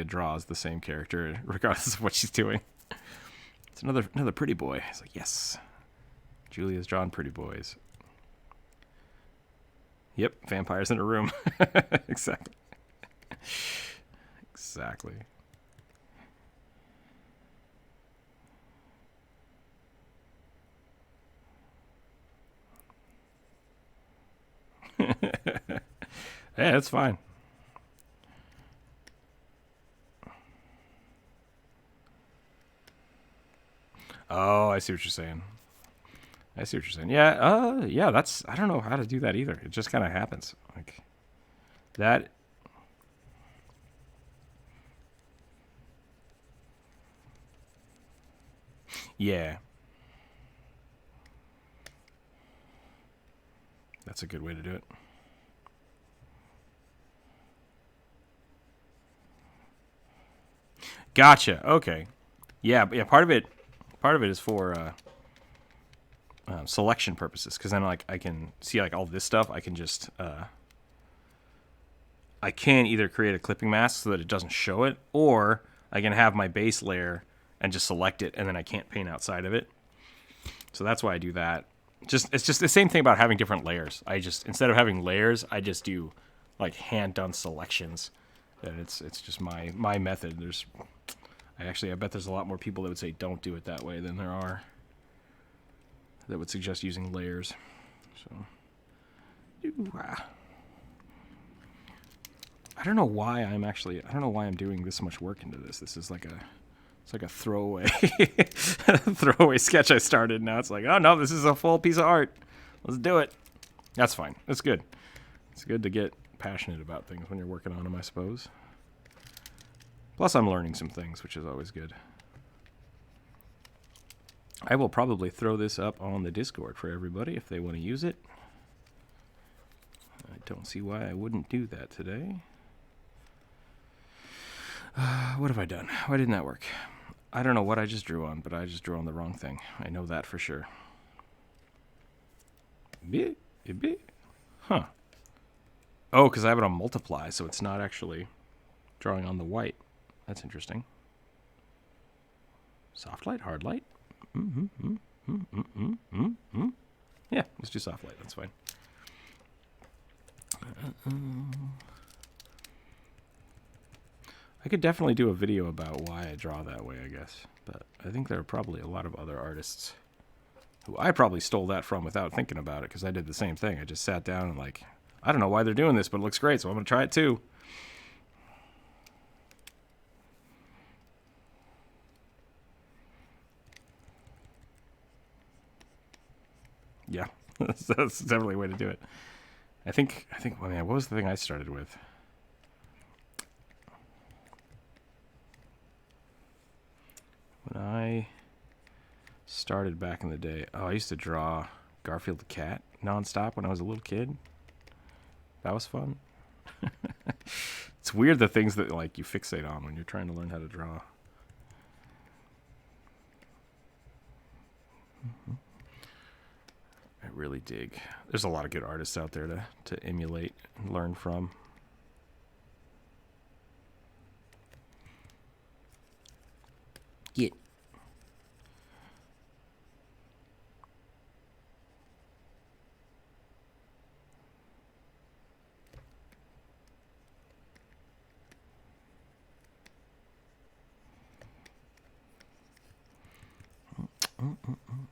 draws the same character regardless of what she's doing. It's another pretty boy. It's like, yes, Julia's drawn pretty boys. Yep, vampires in a room. Exactly. Yeah, that's fine. Oh, I see what you're saying. Yeah, yeah, I don't know how to do that either. It just kind of happens. Like that. Yeah. That's a good way to do it. Gotcha. Okay. Yeah. Part of it is for selection purposes, because then like I can see like all this stuff. I can just I can either create a clipping mask so that it doesn't show it, or I can have my base layer and just select it, and then I can't paint outside of it. So that's why I do that. It's just the same thing about having different layers. Instead of having layers, I just do like hand done selections. And it's just my method. I bet there's a lot more people that would say don't do it that way than there are that would suggest using layers. So I don't know why I'm doing this much work into this. This is like a throwaway throwaway sketch I started. Now it's like, oh no, this is a full piece of art. Let's do it. That's fine. That's good. It's good to get passionate about things when you're working on them, I suppose. Plus, I'm learning some things, which is always good. I will probably throw this up on the Discord for everybody if they want to use it. I don't see why I wouldn't do that today. What have I done? Why didn't that work? I don't know what I just drew on, but I just drew on the wrong thing. I know that for sure. Huh. Oh, because I have it on multiply, so it's not actually drawing on the white. That's interesting. Soft light, hard light. Yeah, let's do soft light. That's fine. I could definitely do a video about why I draw that way, I guess. But I think there are probably a lot of other artists who I probably stole that from without thinking about it, because I did the same thing. I just sat down and like, I don't know why they're doing this, but it looks great, so I'm going to try it too. Yeah, that's definitely a way to do it. I think, well, man, what was the thing I started with? When I started back in the day, I used to draw Garfield the cat nonstop when I was a little kid. That was fun. It's weird the things that like you fixate on when you're trying to learn how to draw. I really dig. There's a lot of good artists out there to emulate and learn from. Get.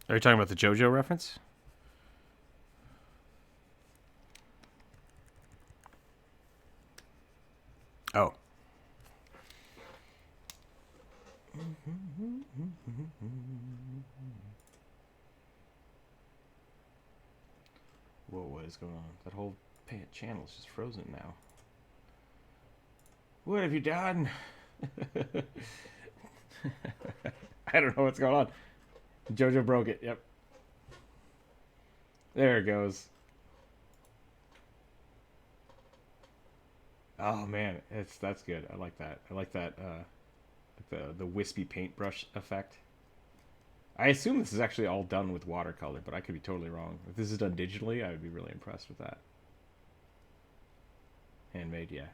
Are you talking about the JoJo reference? Oh. Whoa, what is going on? That whole channel is just frozen now. What have you done? I don't know what's going on. JoJo broke it. Yep. There it goes. Oh man, that's good. I like that. I like that. The wispy paintbrush effect. I assume this is actually all done with watercolor, but I could be totally wrong. If this is done digitally, I would be really impressed with that. Handmade, yeah.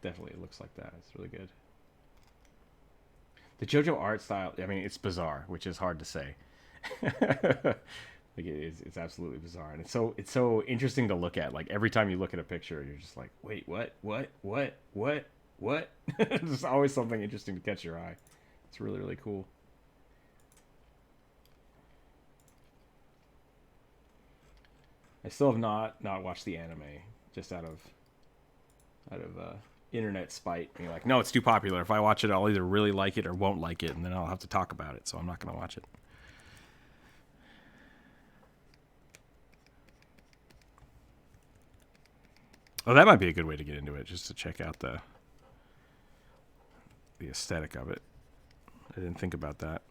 Definitely it looks like that. It's really good. The JoJo art style, I mean, it's bizarre, which is hard to say. Like it's absolutely bizarre, and it's so interesting to look at. Like every time you look at a picture, you're just like, wait, what? There's always something interesting to catch your eye. It's really, really cool. I still have not watched the anime, just out of internet spite. Being like, no, it's too popular. If I watch it, I'll either really like it or won't like it, and then I'll have to talk about it. So I'm not going to watch it. Oh, that might be a good way to get into it, just to check out the aesthetic of it. I didn't think about that.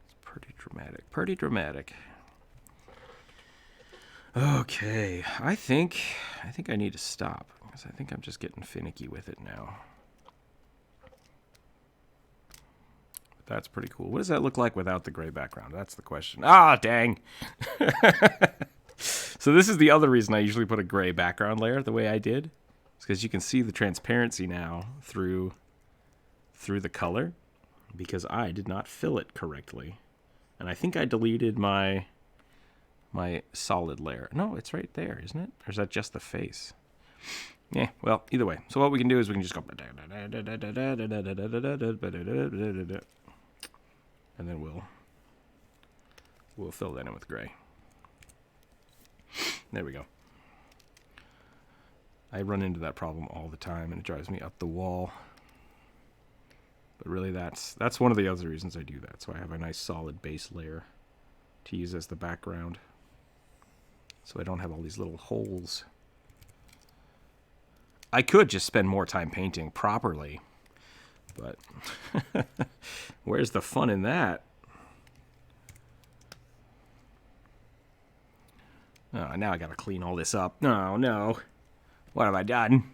It's pretty dramatic. Pretty dramatic. Okay, I think I need to stop, because I think I'm just getting finicky with it now. But That's pretty cool. What does that look like without the gray background? That's the question. Ah, dang. So this is the other reason I usually put a gray background layer the way I did. It's because you can see the transparency now through the color, because I did not fill it correctly. And I think I deleted my solid layer. No, it's right there, isn't it? Or is that just the face? Yeah, well, either way. So what we can do is we can just go... And then we'll fill that in with gray. There we go. I run into that problem all the time, and it drives me up the wall. But really, that's one of the other reasons I do that. So I have a nice solid base layer to use as the background, so I don't have all these little holes. I could just spend more time painting properly, but where's the fun in that? Oh, now I gotta clean all this up. No, no. What have I done?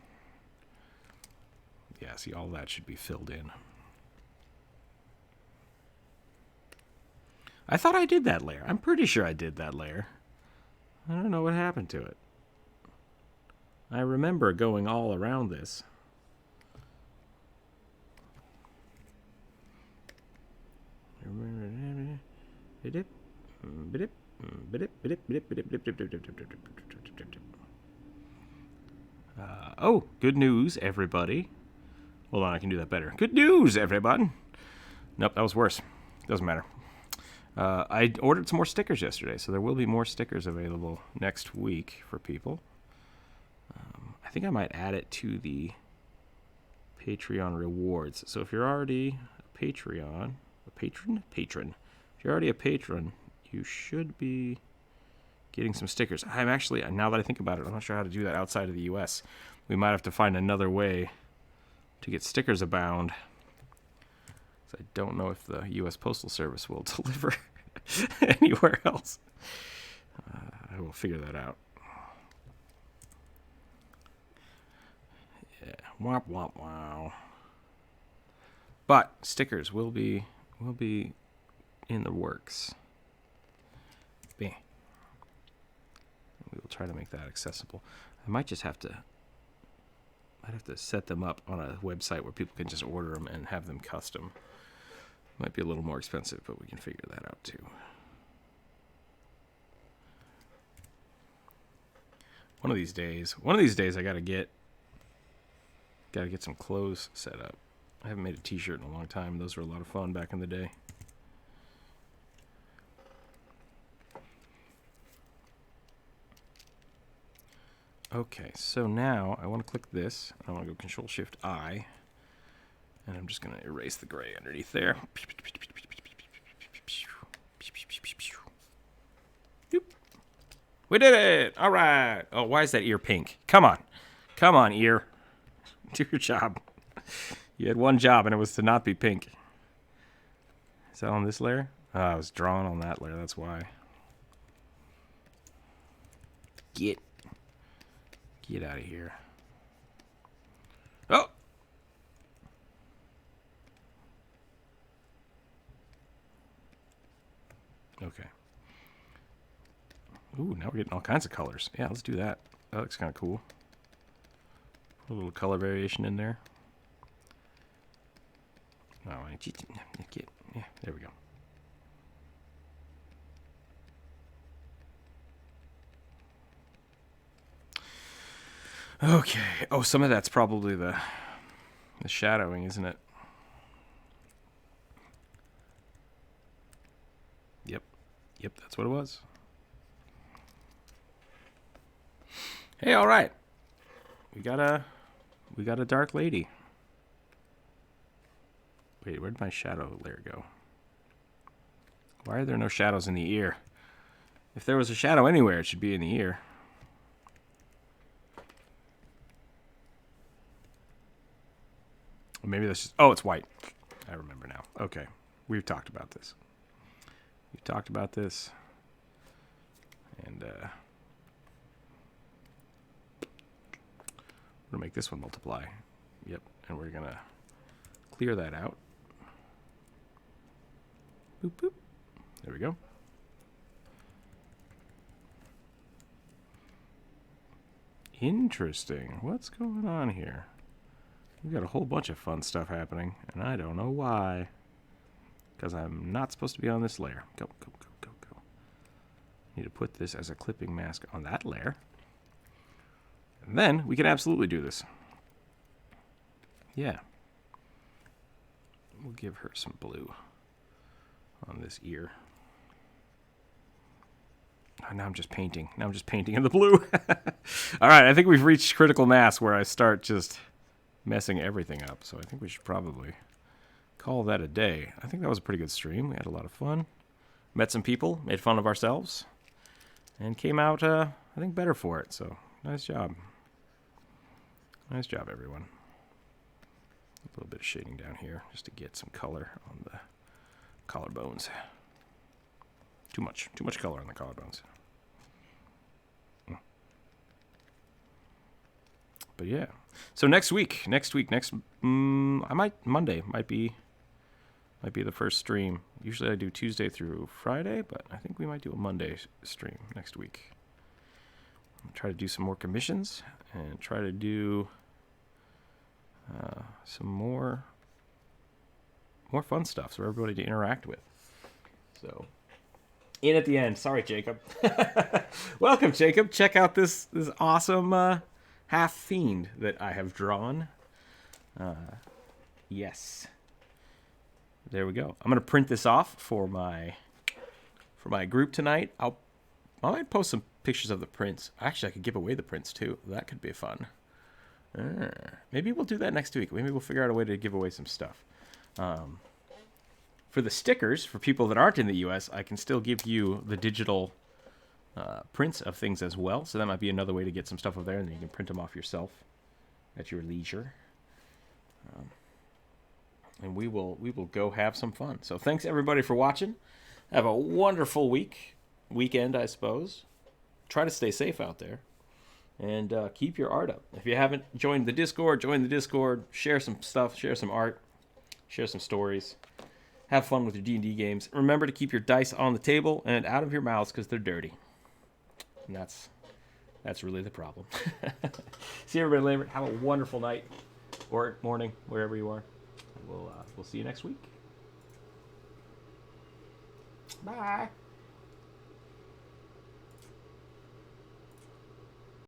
Yeah, see, all that should be filled in. I thought I did that layer. I'm pretty sure I did that layer. I don't know what happened to it. I remember going all around this. Oh, good news, everybody. Hold on, I can do that better. Good news, everybody. Nope, that was worse. Doesn't matter. I ordered some more stickers yesterday, so there will be more stickers available next week for people. I think I might add it to the Patreon rewards. So if you're already a patron. If you're already a patron, you should be getting some stickers. I'm actually, now that I think about it, I'm not sure how to do that outside of the U.S. We might have to find another way to get stickers abound. I don't know if the U.S. Postal Service will deliver anywhere else. I will figure that out. Yeah, womp womp wow. But stickers will be in the works. Bam. We will try to make that accessible. I might just have to. I'd have to set them up on a website where people can just order them and have them custom. Might be a little more expensive, but we can figure that out too. One of these days I gotta get some clothes set up. I haven't made a t-shirt in a long time. Those were a lot of fun back in the day. Okay, so now I want to click this. I want to go Control-Shift-I. And I'm just going to erase the gray underneath there. We did it! All right. Oh, why is that ear pink? Come on. Come on, ear. Do your job. You had one job, and it was to not be pink. Is that on this layer? Oh, I was drawn on that layer. That's why. Get out of here. Oh! Okay. Ooh, now we're getting all kinds of colors. Yeah, let's do that. That looks kind of cool. Put a little color variation in there. Oh, yeah, there we go. Okay. Oh, some of that's probably the shadowing, isn't it? Yep, that's what it was. Hey, all right. We got a dark lady. Wait, where'd my shadow layer go? Why are there no shadows in the ear? If there was a shadow anywhere, it should be in the ear. Or maybe that's just... Oh, it's white. I remember now. Okay. We've talked about this. And we're gonna make this one multiply. Yep, and we're gonna clear that out. Boop, boop. There we go. Interesting. What's going on here? We've got a whole bunch of fun stuff happening, and I don't know why. Because I'm not supposed to be on this layer. Go, go, go, go, go. Need to put this as a clipping mask on that layer. And then we can absolutely do this. Yeah. We'll give her some blue on this ear. Oh, now I'm just painting. Now I'm just painting in the blue. All right, I think we've reached critical mass where I start just messing everything up. So I think we should probably call that a day. I think that was a pretty good stream. We had a lot of fun. Met some people, made fun of ourselves, and came out, I think, better for it. So nice job. Nice job, everyone. A little bit of shading down here just to get some color on the collarbones. Too much color on the collarbones. But yeah. So next Monday might be the first stream. Usually I do Tuesday through Friday, but I think we might do a Monday stream next week. I'll try to do some more commissions and try to do some more fun stuff for everybody to interact with. So, in at the end. Sorry, Jacob. Welcome, Jacob. Check out this awesome half fiend that I have drawn. Yes. There we go. I'm gonna print this off for my group tonight. I might post some pictures of the prints. Actually, I could give away the prints too. That could be fun. Maybe we'll do that next week. Maybe we'll figure out a way to give away some stuff. For the stickers, for people that aren't in the U.S., I can still give you the digital prints of things as well. So that might be another way to get some stuff over there, and then you can print them off yourself at your leisure. And we will go have some fun. So thanks everybody for watching. Have a wonderful weekend, I suppose. Try to stay safe out there. And keep your art up. If you haven't joined the Discord, join the Discord. Share some stuff. Share some art. Share some stories. Have fun with your D&D games. Remember to keep your dice on the table and out of your mouths because they're dirty. And that's really the problem. See everybody later. Have a wonderful night or morning, wherever you are. We'll see you next week. Bye.